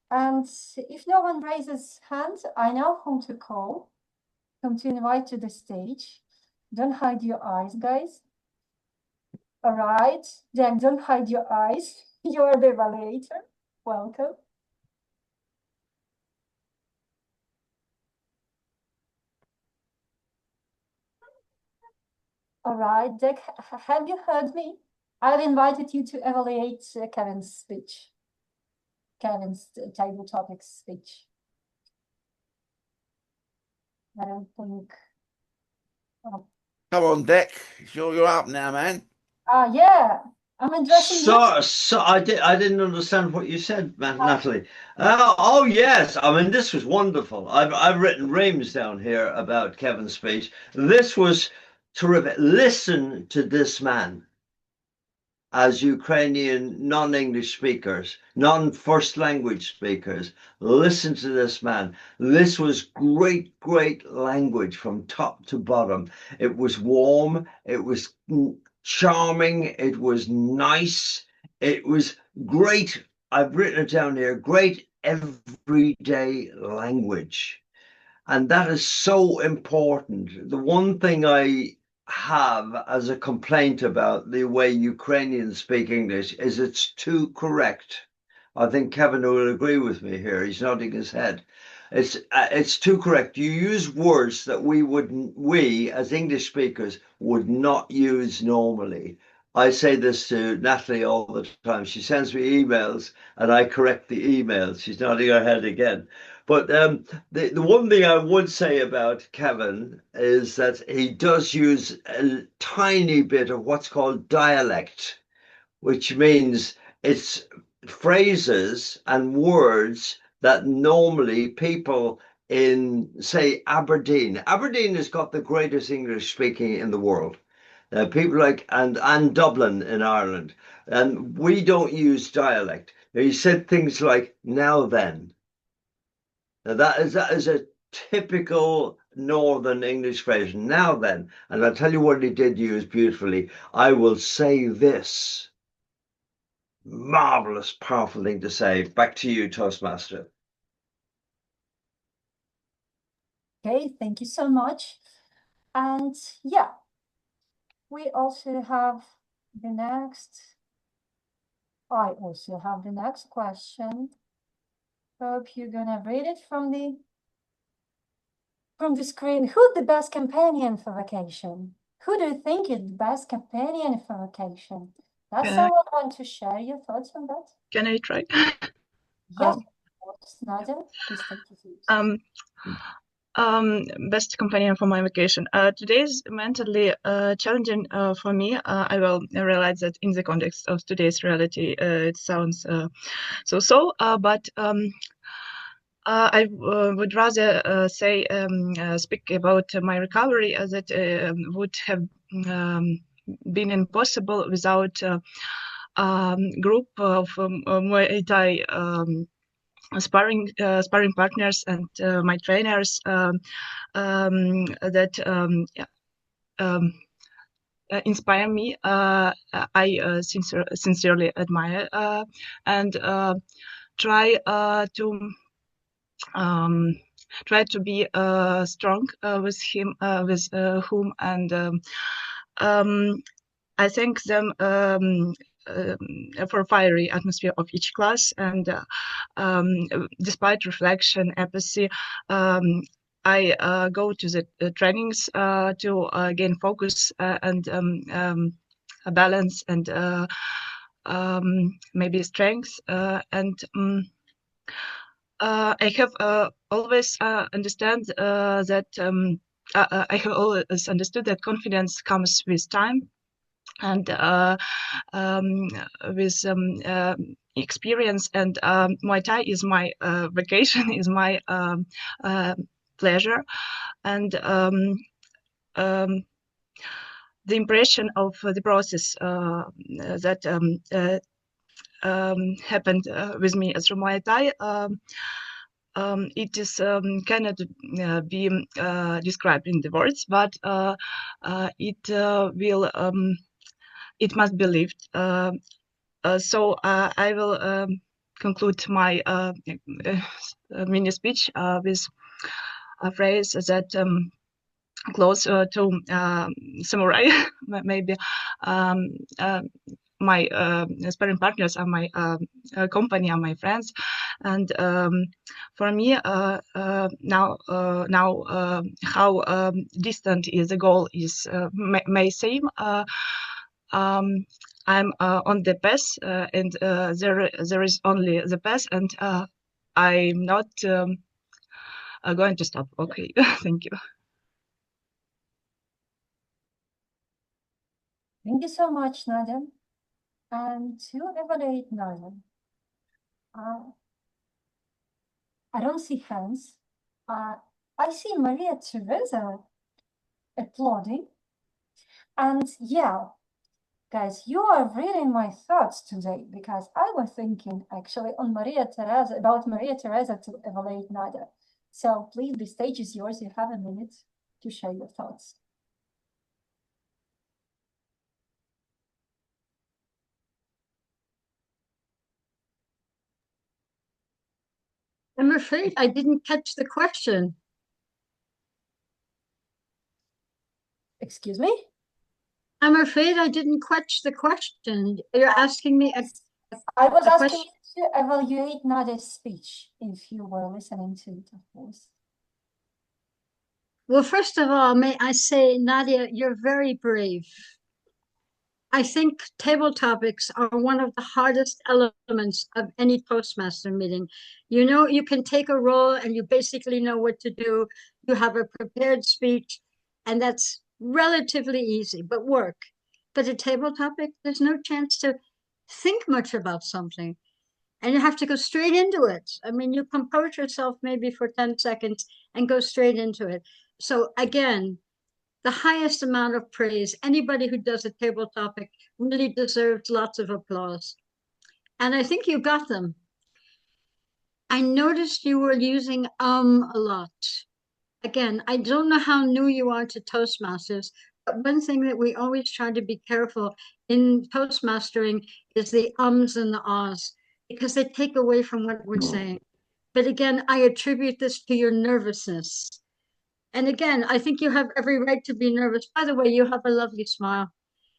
And if no one raises hand, I know whom to call, whom to invite to the stage. Don't hide your eyes, guys. All right, then don't hide your eyes. You're the evaluator. Welcome. All right, Dec, have you heard me? I've invited you to evaluate Kevin's speech, Kevin's table topics speech. I don't think. Oh. Come on, Dec. Sure, you're up now, man. Yeah, I'm addressing you. So I didn't understand what you said, Natalie. Oh yes, I mean this was wonderful. I've written reams down here about Kevin's speech. This was terrific. Listen to this man. As Ukrainian non-English speakers, non-first language speakers, listen to this man. This was great language from top to bottom. It was warm. It was charming. It was nice. It was great. I've written it down here. Great everyday language. And that is so important. The one thing I have as a complaint about the way Ukrainians speak English is it's too correct. I think Kevin will agree with me here. He's nodding his head. It's too correct. You use words that we as English speakers would not use normally. I say this to Natalie all the time. She sends me emails and I correct the emails. She's nodding her head again. But the one thing I would say about Kevin is that he does use a tiny bit of what's called dialect, which means it's phrases and words that normally people in, say, Aberdeen has got the greatest English speaking in the world. People like, and Dublin in Ireland, and we don't use dialect. Now, he said things like, now then. Now that is a typical Northern English phrase, now then. And I'll tell you what he did use beautifully. I will say this. Marvelous, powerful thing to say. Back to you, Toastmaster. Okay, thank you so much. And yeah, we also have the next. I also have the next question. Hope you're gonna read it from the screen. Who's the best companion for vacation? Who do you think is the best companion for vacation? Does someone want to share your thoughts on that? Can I try? Yes, Nadia, please take the lead. Best companion for my vacation. Today is mentally challenging for me. I will realize that in the context of today's reality, it sounds so, but I would rather speak about my recovery, as it would have been impossible without group of Muay Thai sparring partners and my trainers that inspire me. I sincerely admire and try to be strong with him, with whom, and I thank them for fiery atmosphere of each class, and despite reflection, apathy, I go to the trainings to gain focus and a balance and maybe strength, and I have always understand that I have always understood that confidence comes with time and with experience, and Muay Thai is my vacation, is my pleasure, and the impression of the process that happened with me as Muay Thai, it is cannot be described in the words, but it must be lived. So I will conclude my mini speech with a phrase that close to samurai, maybe. my sparring partners are my company, are my friends, and for me now how distant is the goal is may seem. I'm on the path, and there is only the path, and I'm not going to stop. Okay, thank you. Thank you so much, Nadia. And to evaluate Nadia, I don't see hands. I see Maria Teresa applauding. And yeah, guys, you are reading my thoughts today, because I was thinking actually on about Maria Teresa to evaluate Nadia. So please, the stage is yours. You have a minute to share your thoughts. I'm afraid I didn't catch the question. Excuse me? I'm afraid I didn't catch the question. You're asking me I was asking question? you to evaluate Nadia's speech, if you were listening to it, of course. Well, first of all, may I say, Nadia, you're very brave. I think table topics are one of the hardest elements of any Toastmaster meeting. You know, you can take a role and you basically know what to do. You have a prepared speech, and that's relatively easy, but work. But a table topic, there's no chance to think much about something. And you have to go straight into it. I mean, you compose yourself maybe for 10 seconds and go straight into it. So again, the highest amount of praise. Anybody who does a table topic really deserves lots of applause. And I think you got them. I noticed you were using a lot. Again, I don't know how new you are to Toastmasters, but one thing that we always try to be careful in Toastmastering is the ums and the ahs, because they take away from what we're saying. But again, I attribute this to your nervousness. And again, I think you have every right to be nervous. By the way, you have a lovely smile.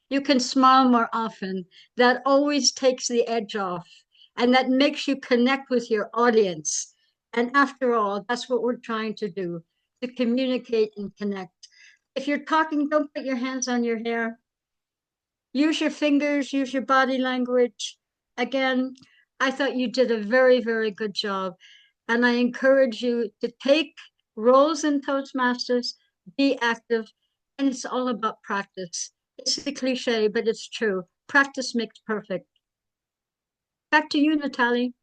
You can smile more often. That always takes the edge off, and that makes you connect with your audience. And after all, that's what we're trying to do, to communicate and connect. If you're talking, don't put your hands on your hair. Use your fingers, use your body language. Again, I thought you did a very, very good job. And I encourage you to take roles in Toastmasters, be active, and it's all about practice. It's a cliche, but it's true. Practice makes perfect. Back to you, Nataly.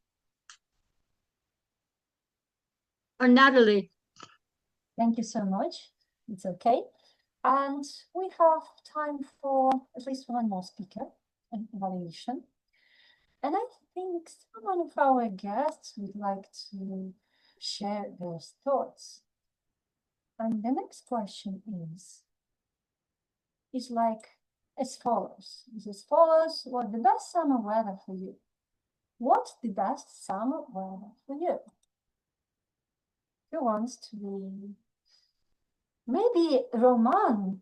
Or Nataly. Thank you so much. It's okay. And we have time for at least one more speaker and evaluation. And I think someone of our guests would like to share their thoughts. And the next question is like as follows. It's as follows: what the best summer weather for you? What's the best summer weather for you? Who wants to be? Maybe Roman.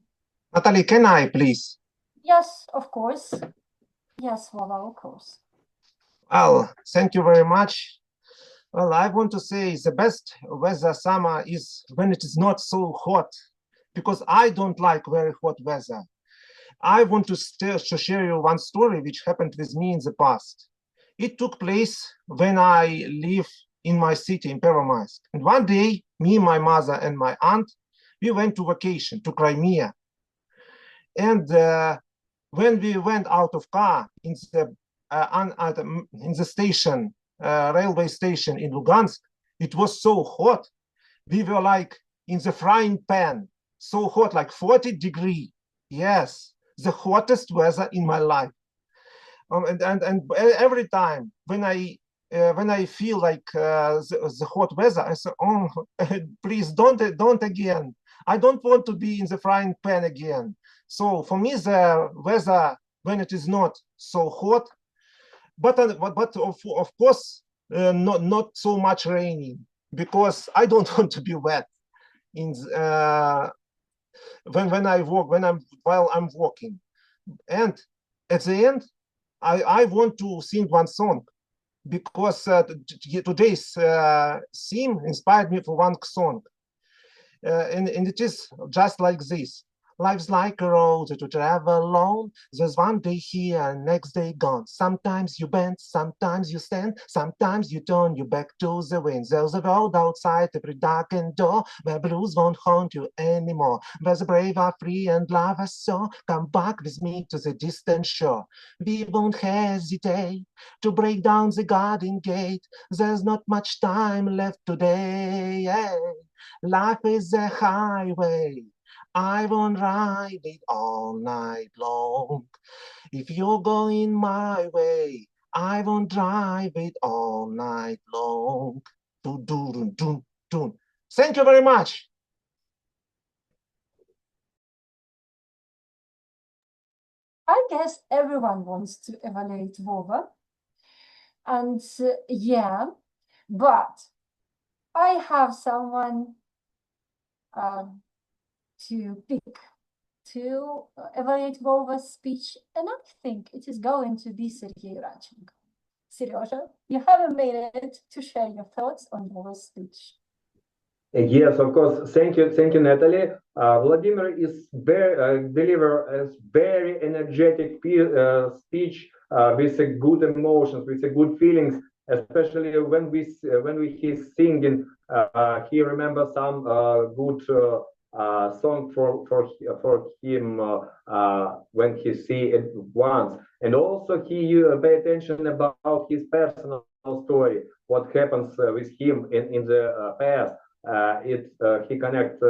Nataly, can I please? Yes, of course. Yes, Vova, of course. Well, thank you very much. Well, I want to say the best weather summer is when it is not so hot, because I don't like very hot weather. I want to share you one story which happened with me in the past. It took place when I live in my city in Pervomaisk. And one day, me, my mother, and my aunt, we went to vacation to Crimea. And when we went out of car in the station, railway station in Lugansk, it was so hot. We were like in the frying pan, so hot, like 40 degrees. Yes, the hottest weather in my life. And every time when I feel like the hot weather, I say, oh, please don't again. I don't want to be in the frying pan again. So for me, the weather when it is not so hot, but of course not so much raining, because I don't want to be wet in when I walk, while I'm walking. And at the end, I want to sing one song because today's theme inspired me for one song. And it is just like this. Life's like a road to travel alone. There's one day here, next day gone. Sometimes you bend, sometimes you stand, sometimes you turn your back to the wind. There's a world outside every darkened door where blues won't haunt you anymore. Where the brave are free and love us so. Come back with me to the distant shore. We won't hesitate to break down the garden gate. There's not much time left today. Life is a highway. I won't ride it all night long. If you're going my way, I won't drive it all night long. Thank you very much. I guess everyone wants to evaluate Vova. And yeah, but I have someone to pick to evaluate Vova's speech, and I think it is going to be Sergii Radchenko. Serежа, you have a minute to share your thoughts on Vova's speech. Yes, of course. Thank you, Nataly. Vladimir is deliver a very energetic speech with a good emotions, with a good feelings. Especially when he's singing, he remembers some good song for him when he see it once, and also he pay attention about his personal story, what happens with him in the past. He connects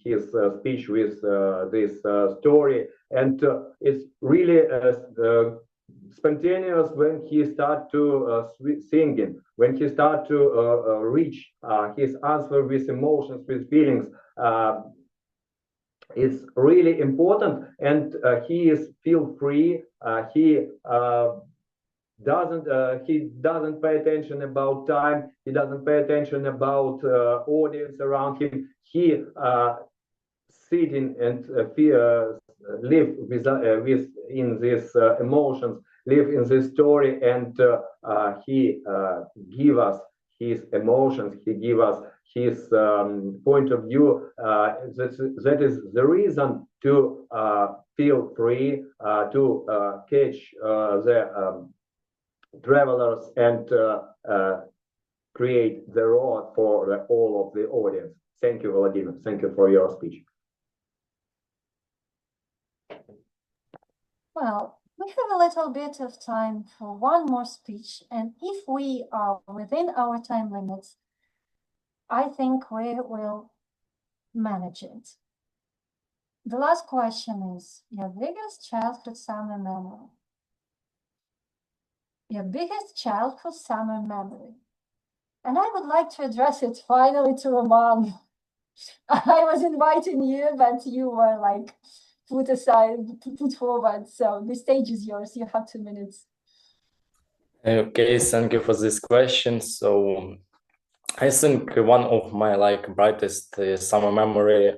his speech with this story, and it's really spontaneous when he start to singing, when he start to reach his answer with emotions, with feelings. It's really important, and he is feel free. He doesn't pay attention about time. He doesn't pay attention about audience around him. He sitting and live with in these emotions, live in this story, and he give us his emotions. He give us his point of view. That is the reason to feel free, to catch the travelers and create the road for all of the audience. Thank you, Vladimir. Thank you for your speech. Well, we have a little bit of time for one more speech, and if we are within our time limits, I think we will manage it. The last question is your biggest childhood summer memory. Your biggest childhood summer memory. And I would like to address it finally to Roman. I was inviting you, but you were like put aside, put forward. So the stage is yours. You have 2 minutes. Okay, thank you for this question. So I think one of my brightest summer memory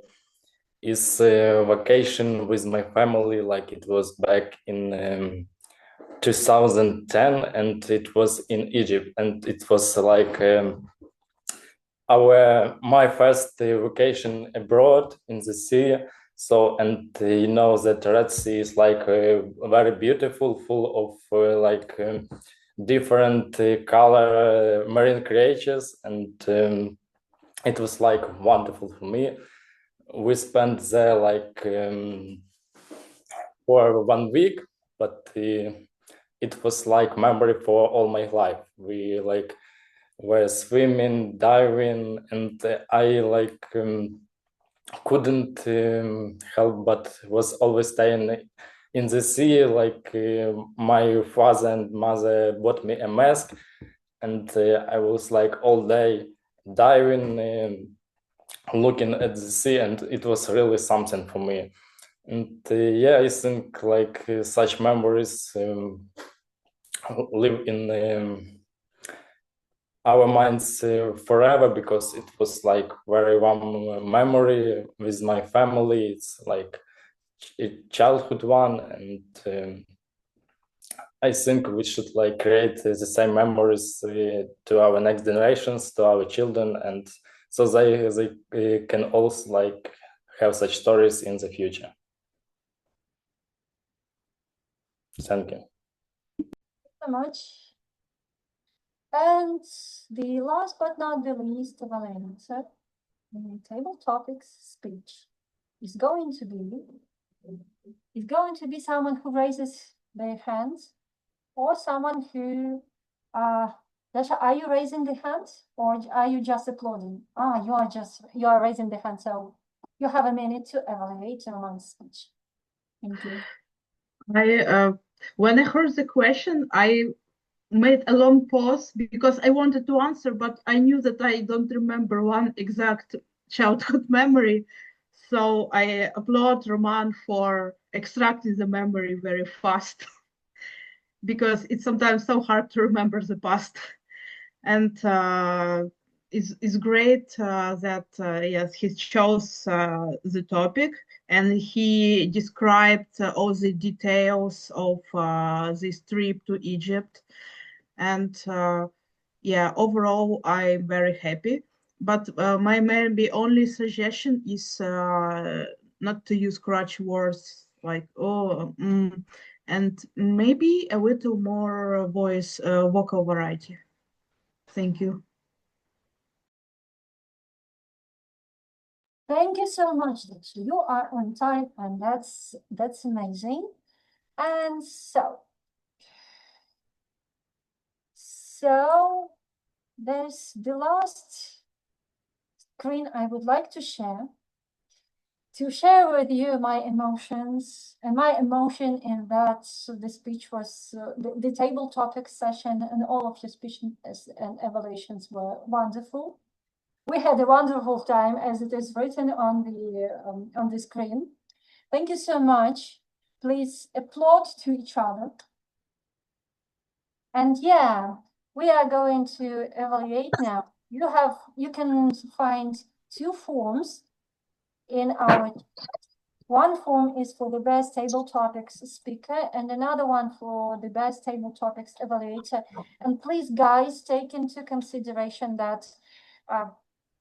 is vacation with my family. It was back in 2010, and it was in Egypt, and it was my first vacation abroad in the sea. So, and you know that Red Sea is very beautiful, full of different color marine creatures, and it was wonderful for me. We spent there for 1 week, but it was memory for all my life. We were swimming, diving, and I couldn't help but was always staying in the sea. My father and mother bought me a mask, and I was all day diving, looking at the sea, and it was really something for me. And yeah, I think such memories live in our minds forever, because it was very warm memory with my family. It's a childhood one, and I think we should like create the same memories to our next generations, to our children, and so they can also like have such stories in the future. Thank you. So much. And the last but not the least, Valenza, the table topics speech is going to be someone who raises their hands, or someone who Dasha, are you raising the hand or are you just applauding? You are raising the hand, so you have a minute to evaluate Roman's speech. Thank you. When I heard the question, I made a long pause because I wanted to answer, but I knew that I don't remember one exact childhood memory. So I applaud Roman for extracting the memory very fast because it's sometimes so hard to remember the past. And it's great that yes, he chose the topic and he described all the details of this trip to Egypt. And yeah, overall, I'm very happy. But my maybe only suggestion is not to use crutch words like and maybe a little more vocal variety. Thank you. Thank you so much, Dachi. You are on time, and that's amazing. And so there's the last screen I would like to share with you my emotions, and my emotion in that the speech was the table topic session, and all of your speeches and evaluations were wonderful. We had a wonderful time, as it is written on the screen. Thank you so much. Please applaud to each other. And yeah, we are going to evaluate now. You can find two forms in our chat. One form is for the best table topics speaker and another one for the best table topics evaluator. And please, guys, take into consideration that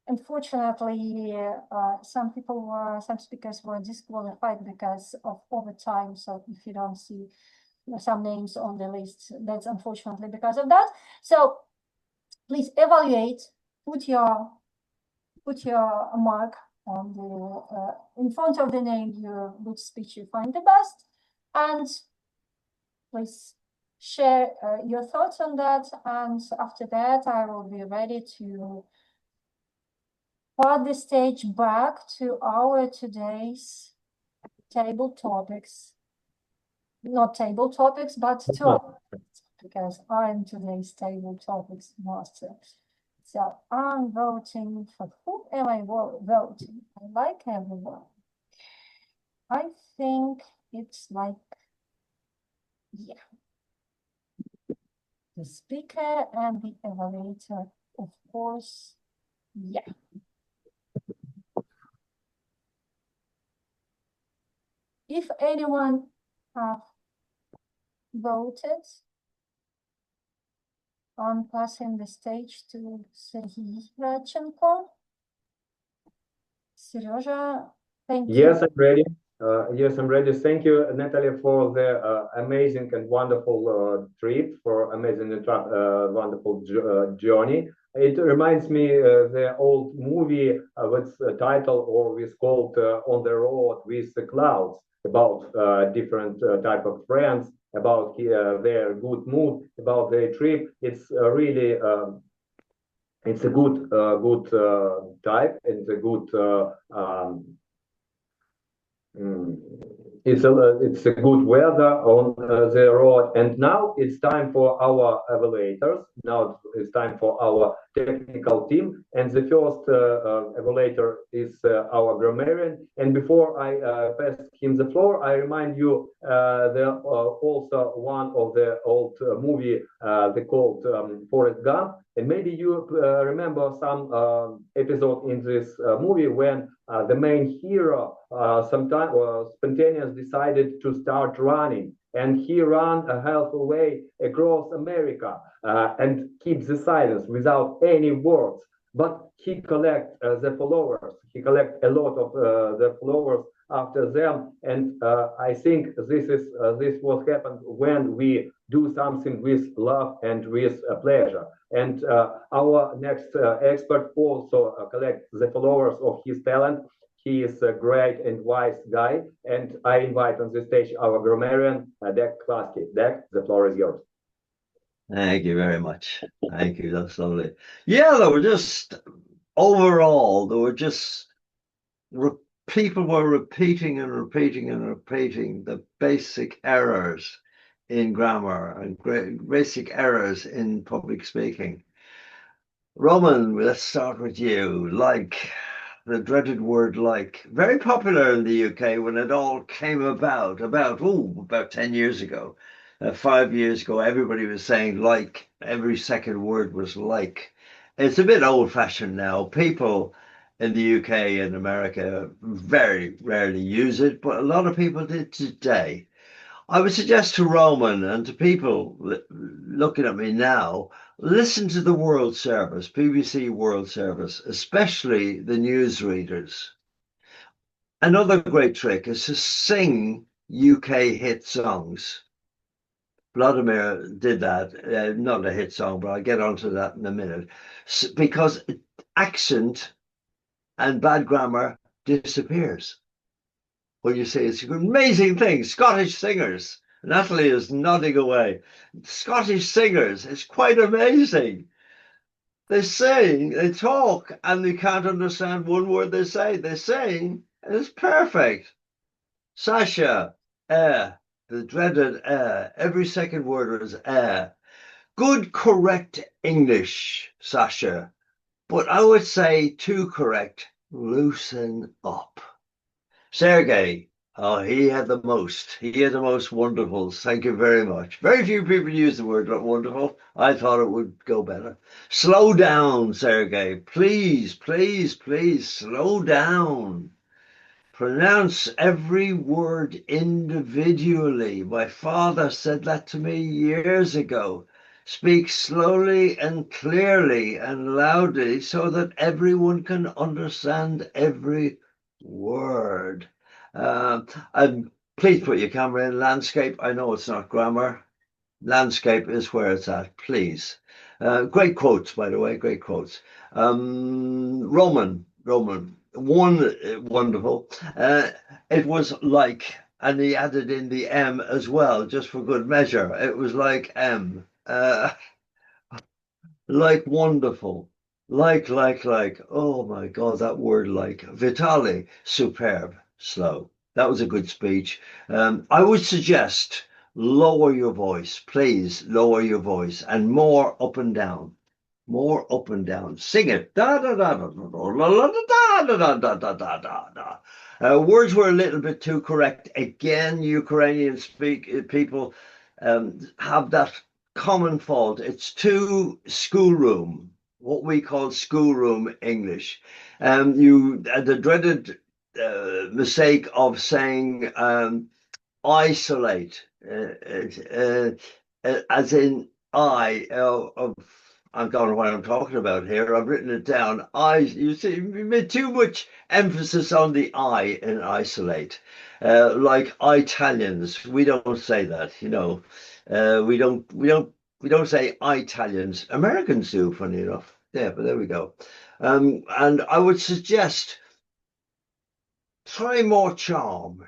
unfortunately, some speakers were disqualified because of overtime. So if you don't see some names on the list, that's unfortunately because of that. So please evaluate, put your mark on the in front of the name which speech you find the best, and please share your thoughts on that. And after that, I will be ready to pass the stage back to our today's table topics. Not table topics, but topics, because I'm today's table topics master. So I'm voting for who am I voting? I like everyone. I think it's like, yeah, the speaker and the evaluator, of course, yeah. If anyone have voted on passing the stage to Sergii Radchenko. Serежа, thank you. Yes, I'm ready. Yes, I'm ready. Thank you, Natalie, for the amazing and wonderful trip, for amazing and wonderful journey. It reminds me the old movie with title or with called On the Road with the Clouds, about different type of friends, about their good mood, about their trip. It's really it's a good type. It's a good it's a good weather on the road, and now it's time for our evaluators. Now it's time for our technical team, and the first evaluator is our grammarian. And before I pass him the floor, I remind you also one of the old movie they called Forrest Gump, and maybe you remember some episode in this movie when the main hero sometimes spontaneously decided to start running, and he ran a halfway across America and keeps the silence without any words. But he collect the followers. He collect a lot of the followers after them, and I think this what happened when we do something with love and with pleasure. And our next expert also collect the followers of his talent. He is a great and wise guy, and I invite on the stage our grammarian, Dec Cluskey. Dec, the floor is yours. Thank you very much. Thank you. That's lovely. Yeah, there were just overall, there were just people were repeating and repeating and repeating the basic errors in grammar and basic errors in public speaking. Roman, let's start with you. Like, the dreaded word like, very popular in the UK when it all came about 10 years ago. 5 years ago, everybody was saying like, every second word was like. It's a bit old-fashioned now. People in the UK and America very rarely use it, but a lot of people did today. I would suggest to Roman and to people looking at me now, listen to the World Service, BBC World Service, especially the newsreaders. Another great trick is to sing UK hit songs. Vladimir did that, not a hit song, but I'll get onto that in a minute, because accent and bad grammar disappears. When you say it's an amazing thing, Scottish singers, Nataly is nodding away. Scottish singers, it's quite amazing. They sing, they talk, and they can't understand one word they say. They sing, and it's perfect. Sasha, the dreaded every second word was Good, correct English, Sasha, but I would say too correct, loosen up. Sergei, he had the most. He had the most wonderfuls. Thank you very much. Very few people use the word wonderful. I thought it would go better. Slow down, Sergei. Please, please, please, slow down. Pronounce every word individually. My father said that to me years ago. Speak slowly and clearly and loudly so that everyone can understand every word. And please put your camera in landscape. I know it's not grammar. Landscape is where it's at, please. Great quotes, by the way, great quotes. Roman, one wonderful. It was like, and he added in the M as well, just for good measure. It was like M. Like wonderful. Like. Oh my God, that word like. Vitaliy, superb, slow. That was a good speech. I would suggest lower your voice, please lower your voice, and more up and down. More up and down. Sing it. Da da da da da da da da da da da da. Words were a little bit too correct. Again, Ukrainian people have that common fault. It's too schoolroom, what we call schoolroom English. The dreaded mistake of saying isolate, as in I don't know what I'm talking about here. I've written it down. You see, you made too much emphasis on the I in isolate. Like Italians, we don't say that, you know. We don't say Italians. Americans do, funny enough. Yeah, but there we go. And I would suggest try more charm.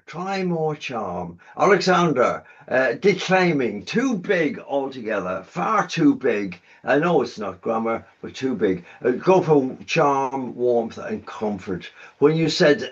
Oleksandr, declaiming, too big altogether, far too big. I know it's not grammar, but too big. Go for charm, warmth, and comfort. When you said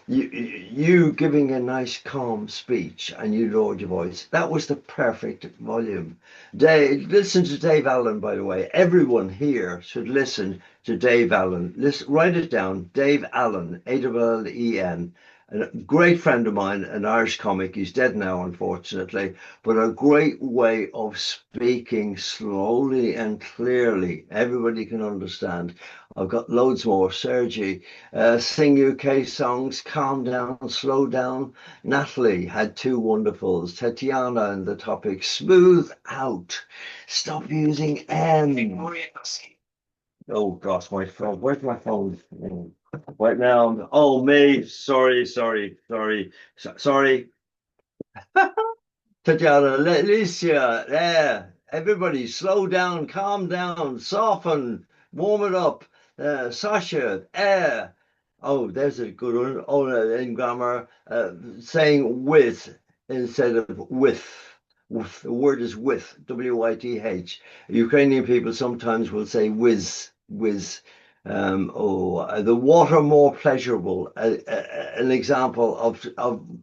you giving a nice, calm speech and you lowered your voice, that was the perfect volume. Listen to Dave Allen, by the way. Everyone here should listen to Dave Allen. Write it down. Dave Allen, A-L-L-E-N. A great friend of mine, an Irish comic. He's dead now, unfortunately, but a great way of speaking slowly and clearly. Everybody can understand. I've got loads more. Sergei, sing UK songs, calm down, slow down. Natalie had 2 wonderfuls. Tatiana and the topic, smooth out. Stop using N. Oh gosh, my phone. Where's my phone? Right now. Oh, me. Sorry. Tatiana, Alicia, there. Everybody, slow down, calm down, soften, warm it up. Sasha, air. Oh, there's a good one. Oh, in grammar, saying with instead of with. The word is with, W-I-T-H. Ukrainian people sometimes will say whiz. The water more pleasurable. An example of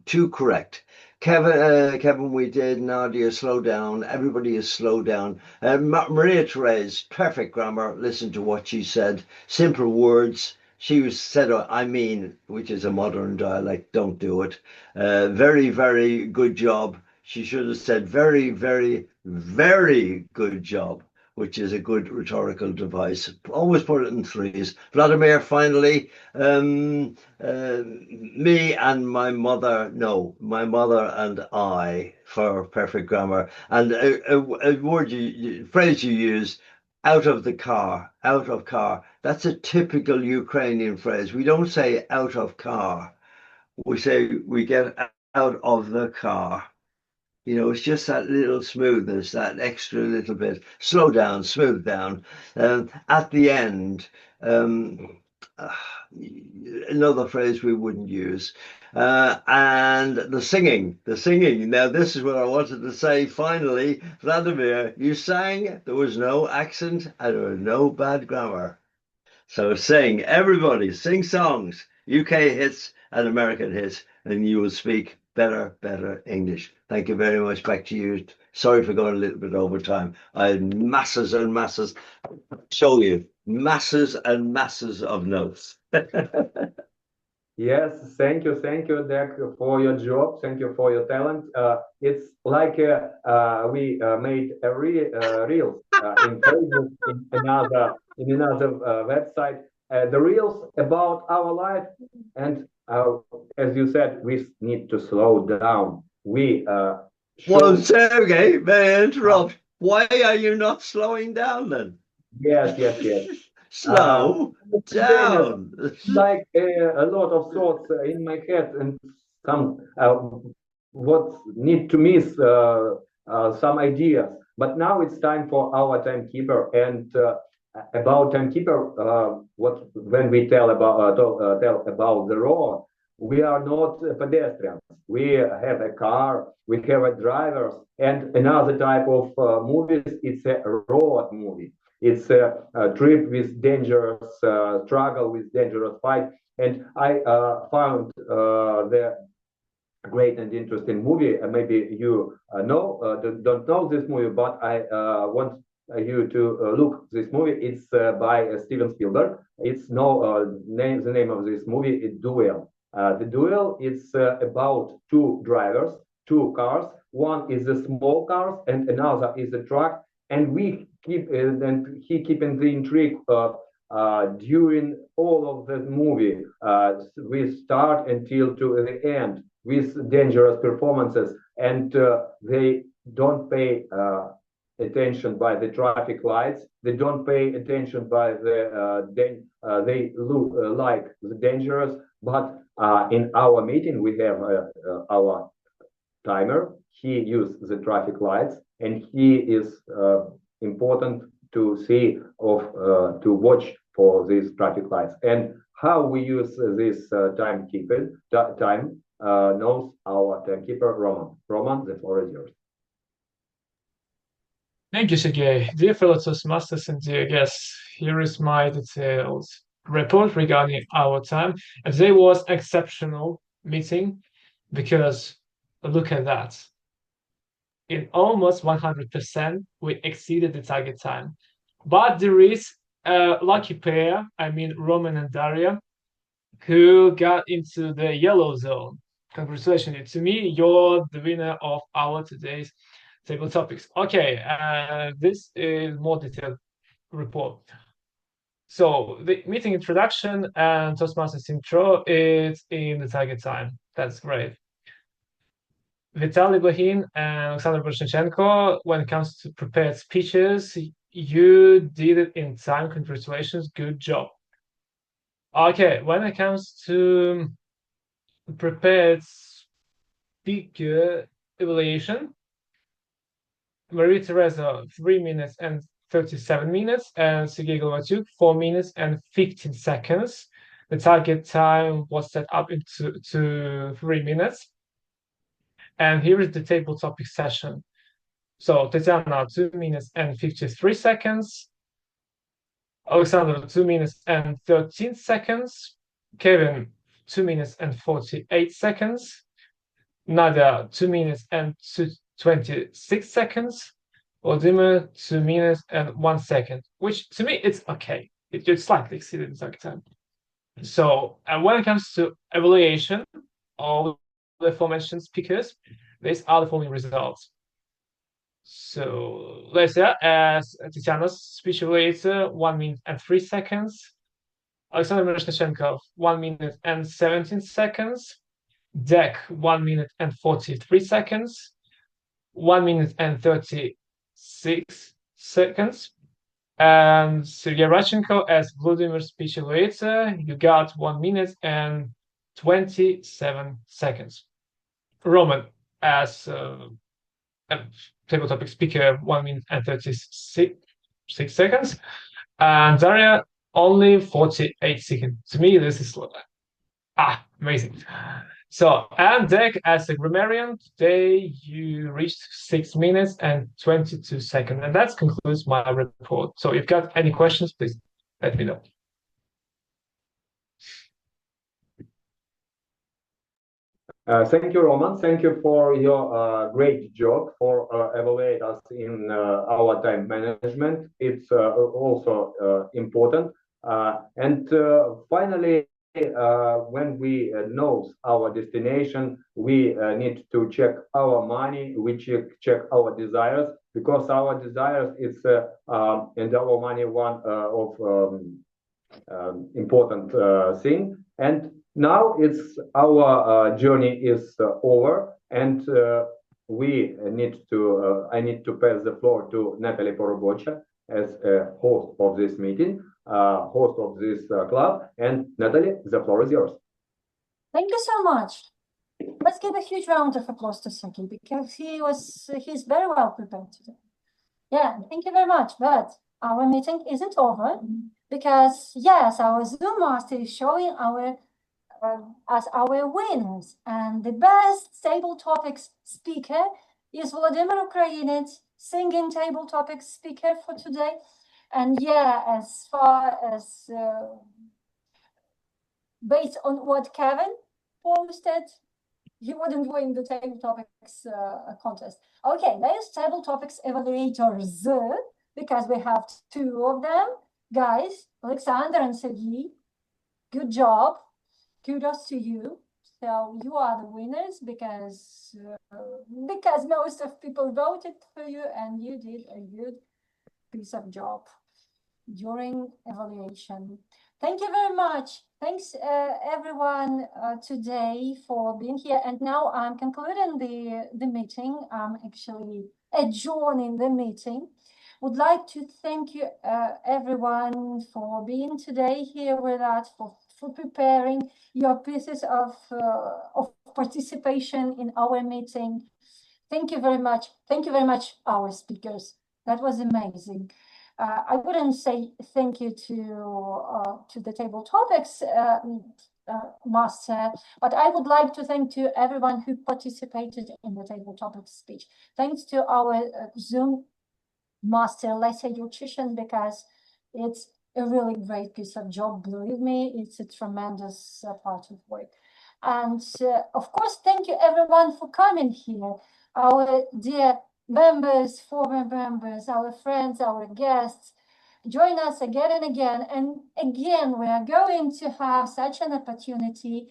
2 correct. Kevin, we did. Nadia, slow down. Everybody is slow down. Maria Therese, perfect grammar. Listen to what she said. Simple words. She said, I mean, which is a modern dialect. Don't do it. Very, very good job. She should have said very, very, very good job, which is a good rhetorical device. Always put it in 3s. Vladimir, finally, me and my mother, no, my mother and I, for perfect grammar. And a word phrase you use, out of the car, out of car. That's a typical Ukrainian phrase. We don't say out of car. We say we get out of the car. You know, it's just that little smoothness, that extra little bit. Slow down, smooth down. At the end, another phrase we wouldn't use. And the singing. Now, this is what I wanted to say finally. Vladimir, you sang, there was no accent and there was no bad grammar. So sing, everybody, sing songs, UK hits and American hits, and you will speak better English. Thank you very much. Back to you. Sorry for going a little bit over time. I had masses and masses, show you, masses and masses of notes. Yes, thank you, Dec, for your job. Thank you for your talent. It's like we made a reels in Facebook, in another website. The reels about our life, and as you said, we need to slow down. We Well, Sergei, may I interrupt? Why are you not slowing down then? Yes. Slow down. Like a lot of thoughts in my head, and some what need to miss some ideas. But now it's time for our timekeeper. And about timekeeper, when we tell about the road, we are not pedestrians. We have a car, we have a driver, and another type of movies. It's a road movie. It's a trip with dangerous struggle, with dangerous fight. And I found the great and interesting movie. Maybe you don't know this movie, but I want you to look this movie. It's by Steven Spielberg. It's the name of this movie is Duel. The Duel is about 2 drivers, 2 cars. One is a small car and another is a truck. And he keeping the intrigue during all of the movie. We start until to the end with dangerous performances, and they don't pay attention by the traffic lights. They don't pay attention by they look like the dangerous. But in our meeting, we have our timer. He uses the traffic lights, and he is important to see to watch for these traffic lights. And how we use this timekeeper knows our timekeeper Roman. Roman, the floor is yours. Thank you, Sergei. Dear fellow Toastmasters and dear guests, here is my detailed report regarding our time. And today was exceptional meeting because look at that. In almost 100%, we exceeded the target time. But there is a lucky pair, I mean Roman and Daria, who got into the yellow zone. Congratulations to me, you're the winner of our today's table topics. Okay, this is more detailed report. So the meeting introduction and Toastmasters intro is in the target time. That's great. Vitaliy, Blokhin, and Oleksandr Beshentsev, when it comes to prepared speeches, you did it in time. Congratulations, good job. Okay, when it comes to prepared speaker evaluation, Maria Teresa 3 minutes and 37 minutes, and Sergii Golovatiuk 4 minutes and 15 seconds. The target time was set up to 3 minutes. And here is the table topic session. So Tatiana 2 minutes and 53 seconds. Oleksandr 2 minutes and 13 seconds. Kevin 2 minutes and 48 seconds. Nadia 2 minutes and 26 seconds. Vladimir 2 minutes and 1 second, which to me it's okay. It slightly exceeded the target time. So when it comes to evaluation of the aforementioned speakers, these are the following results. So Lesia as Tatiana's speech evaluator, 1 minute and 3 seconds. Oleksandr Myronchuk, 1 minute and 17 seconds. Dec, 1 minute and 43 seconds. 1 minute and 36 seconds. And Sergii Radchenko as Vladimir's speech evaluator, you got 1 minute and 27 seconds. Roman as table topic speaker, 1 minute and 36 seconds. And Daria, only 48 seconds. To me, this is amazing. So, and Dec as a grammarian, today you reached 6 minutes and 22 seconds. And that concludes my report. So if you've got any questions, please let me know. Thank you, Roman. Thank you for your great job for evaluate us in our time management. It's also important. And finally, when we know our destination, we need to check our money, we check our desires, because our desires is and our money one of important thing. And now it's our journey is over, and we need to I need to pass the floor to Nataly Parubocha as a host of this meeting, host of this club. And Nataly, the floor is yours. Thank you so much. Let's give a huge round of applause to Sergei, because he's very well prepared today. Yeah, thank you very much. But our meeting isn't over, because yes, our Zoom master is showing us our winners, and the best table topics speaker is Vladimir Ukrainets, singing table topics speaker for today. And yeah, as far as based on what Kevin posted, he wouldn't win the table topics contest. Okay, there's table topics evaluators, because we have 2 of them. Guys, Oleksandr and Sergei, good job. Kudos to you. So you are the winners, because most of people voted for you, and you did a good piece of job during evaluation. Thank you very much. Thanks everyone today for being here. And now I'm concluding the meeting. I'm actually adjourning the meeting. Would like to thank you everyone for being today here with us, for preparing your pieces of participation in our meeting. Thank you very much. Thank you very much, our speakers. That was amazing. I wouldn't say thank you to the table topics master, but I would like to thank to everyone who participated in the table topics speech. Thanks to our Zoom master, Lesia Yurchishin, because it's a really great piece of job. Believe me, it's a tremendous part of work. And of course, thank you everyone for coming here. Our dear members, former members, our friends, our guests, join us again and again. And again, we are going to have such an opportunity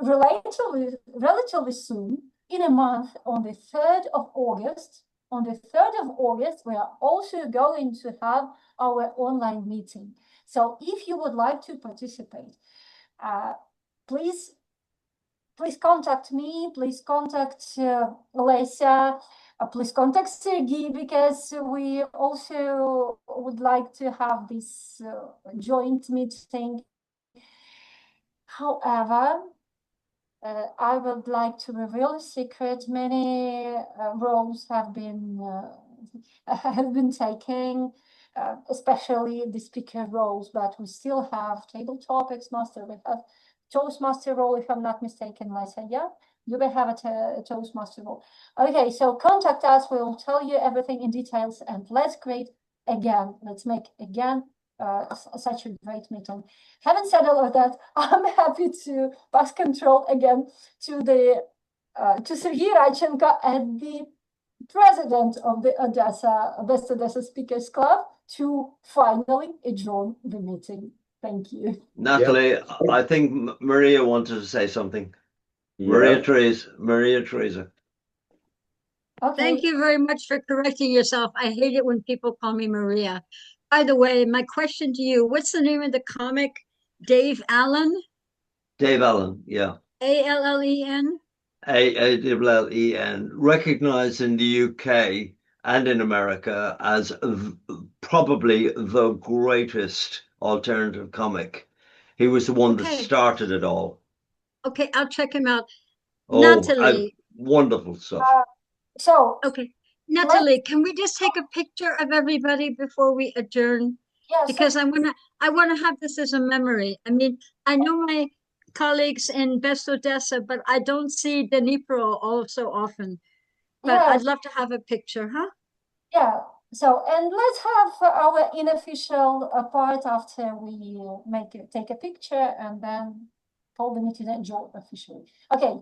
relatively soon, in a month, on the 3rd of August, on the 3rd of August, we are also going to have our online meeting. So if you would like to participate, please contact me, please contact Olesa, please contact Sergei, because we also would like to have this joint meeting. However, I would like to reveal a secret. Many roles have been taken, especially the speaker roles, but we still have table topics master. We have Toastmaster role, if I'm not mistaken, Lisa. Yeah, you will have a Toastmaster role. Okay, so contact us. We'll tell you everything in details, and let's make again such a great meeting. Having said all of that, I'm happy to pass control again to Sergii Radchenko and the president of the West Odesa Speakers Club to finally adjourn the meeting. Thank you. Nataly, I think Maria wanted to say something. Maria Teresa. Okay. Thank you very much for correcting yourself. I hate it when people call me Maria. By the way, my question to you, what's the name of the comic? Dave Allen? Dave Allen, yeah. A-L-L-E-N? A-L-L-E-N, recognized in the UK and in America as probably the greatest alternative comic. He was the one that started it all. Okay, I'll check him out. Oh, Nataly. Wonderful stuff. Okay. Nataly, can we just take a picture of everybody before we adjourn? Yes. Because I wanna have this as a memory. I mean, I know my colleagues in West Odesa, but I don't see Dnipro all so often. But Yes. I'd love to have a picture, huh? Yeah. So, and let's have our unofficial part after we take a picture and then hold the meeting and adjourn officially. Okay,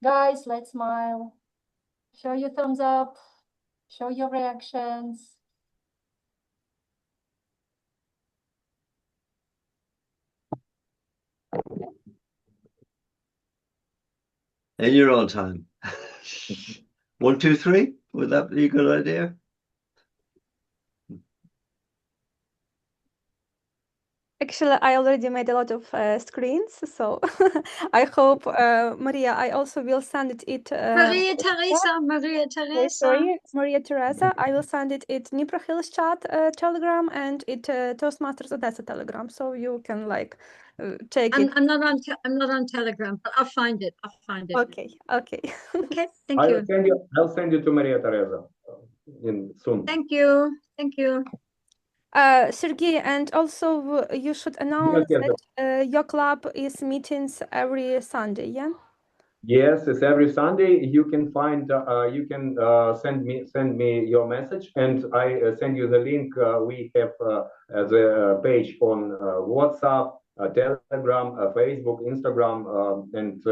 guys, let's smile. Show your thumbs up. Show your reactions. In your own time. 1, 2, 3. Would that be a good idea? Actually, I already made a lot of screens, so I hope, Maria, I also will send it. Maria Teresa. Sorry, Maria Teresa. I will send it Dnipro Hills chat Telegram and Toastmasters Odesa Telegram, so you can take it. I'm not on Telegram, but I'll find it. Okay. Okay, thank you. I'll send you to Maria Teresa soon. Thank you. Sergei, and also you should announce that your club is meetings every Sunday, yeah? Yes, it's every Sunday. You can find, send me your message, and I send you the link. We have the page on WhatsApp, Telegram, Facebook, Instagram, and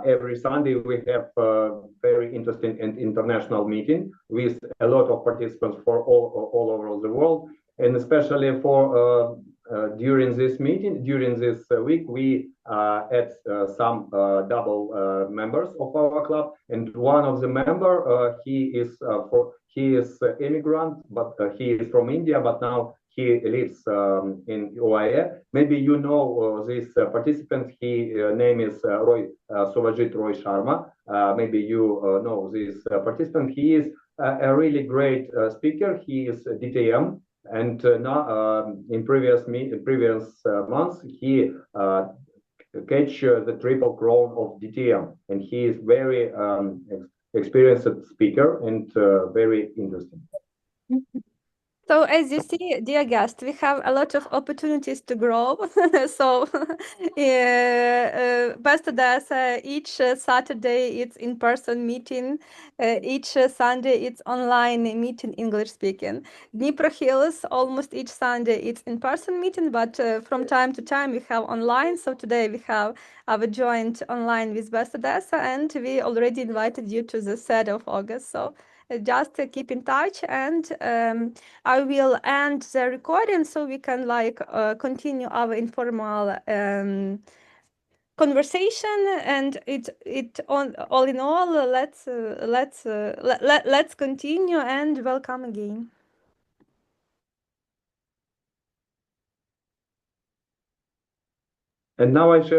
every Sunday we have very interesting and international meeting with a lot of participants for all over the world, and especially for during this meeting, during this week, we add some double members of our club, and one of the member he is immigrant, but he is from India, but now he lives in UAE. Maybe you know this participant. He name is Roy Sharma. Maybe you know this participant. He is a really great speaker. He is DTM. And now, in previous months, he catch the triple crown of DTM, and he is very experienced speaker and very interesting. So as you see, dear guest, we have a lot of opportunities to grow. So West Odesa, each Saturday it's in-person meeting. Each Sunday it's online meeting English speaking. Dnipro Hills, almost each Sunday it's in-person meeting, but from time to time we have online. So today we have our joint online with West Odesa, and we already invited you to the 3rd of August. So just keep in touch, and I will end the recording so we can continue our informal conversation, and all in all, let's continue and welcome again. And now I share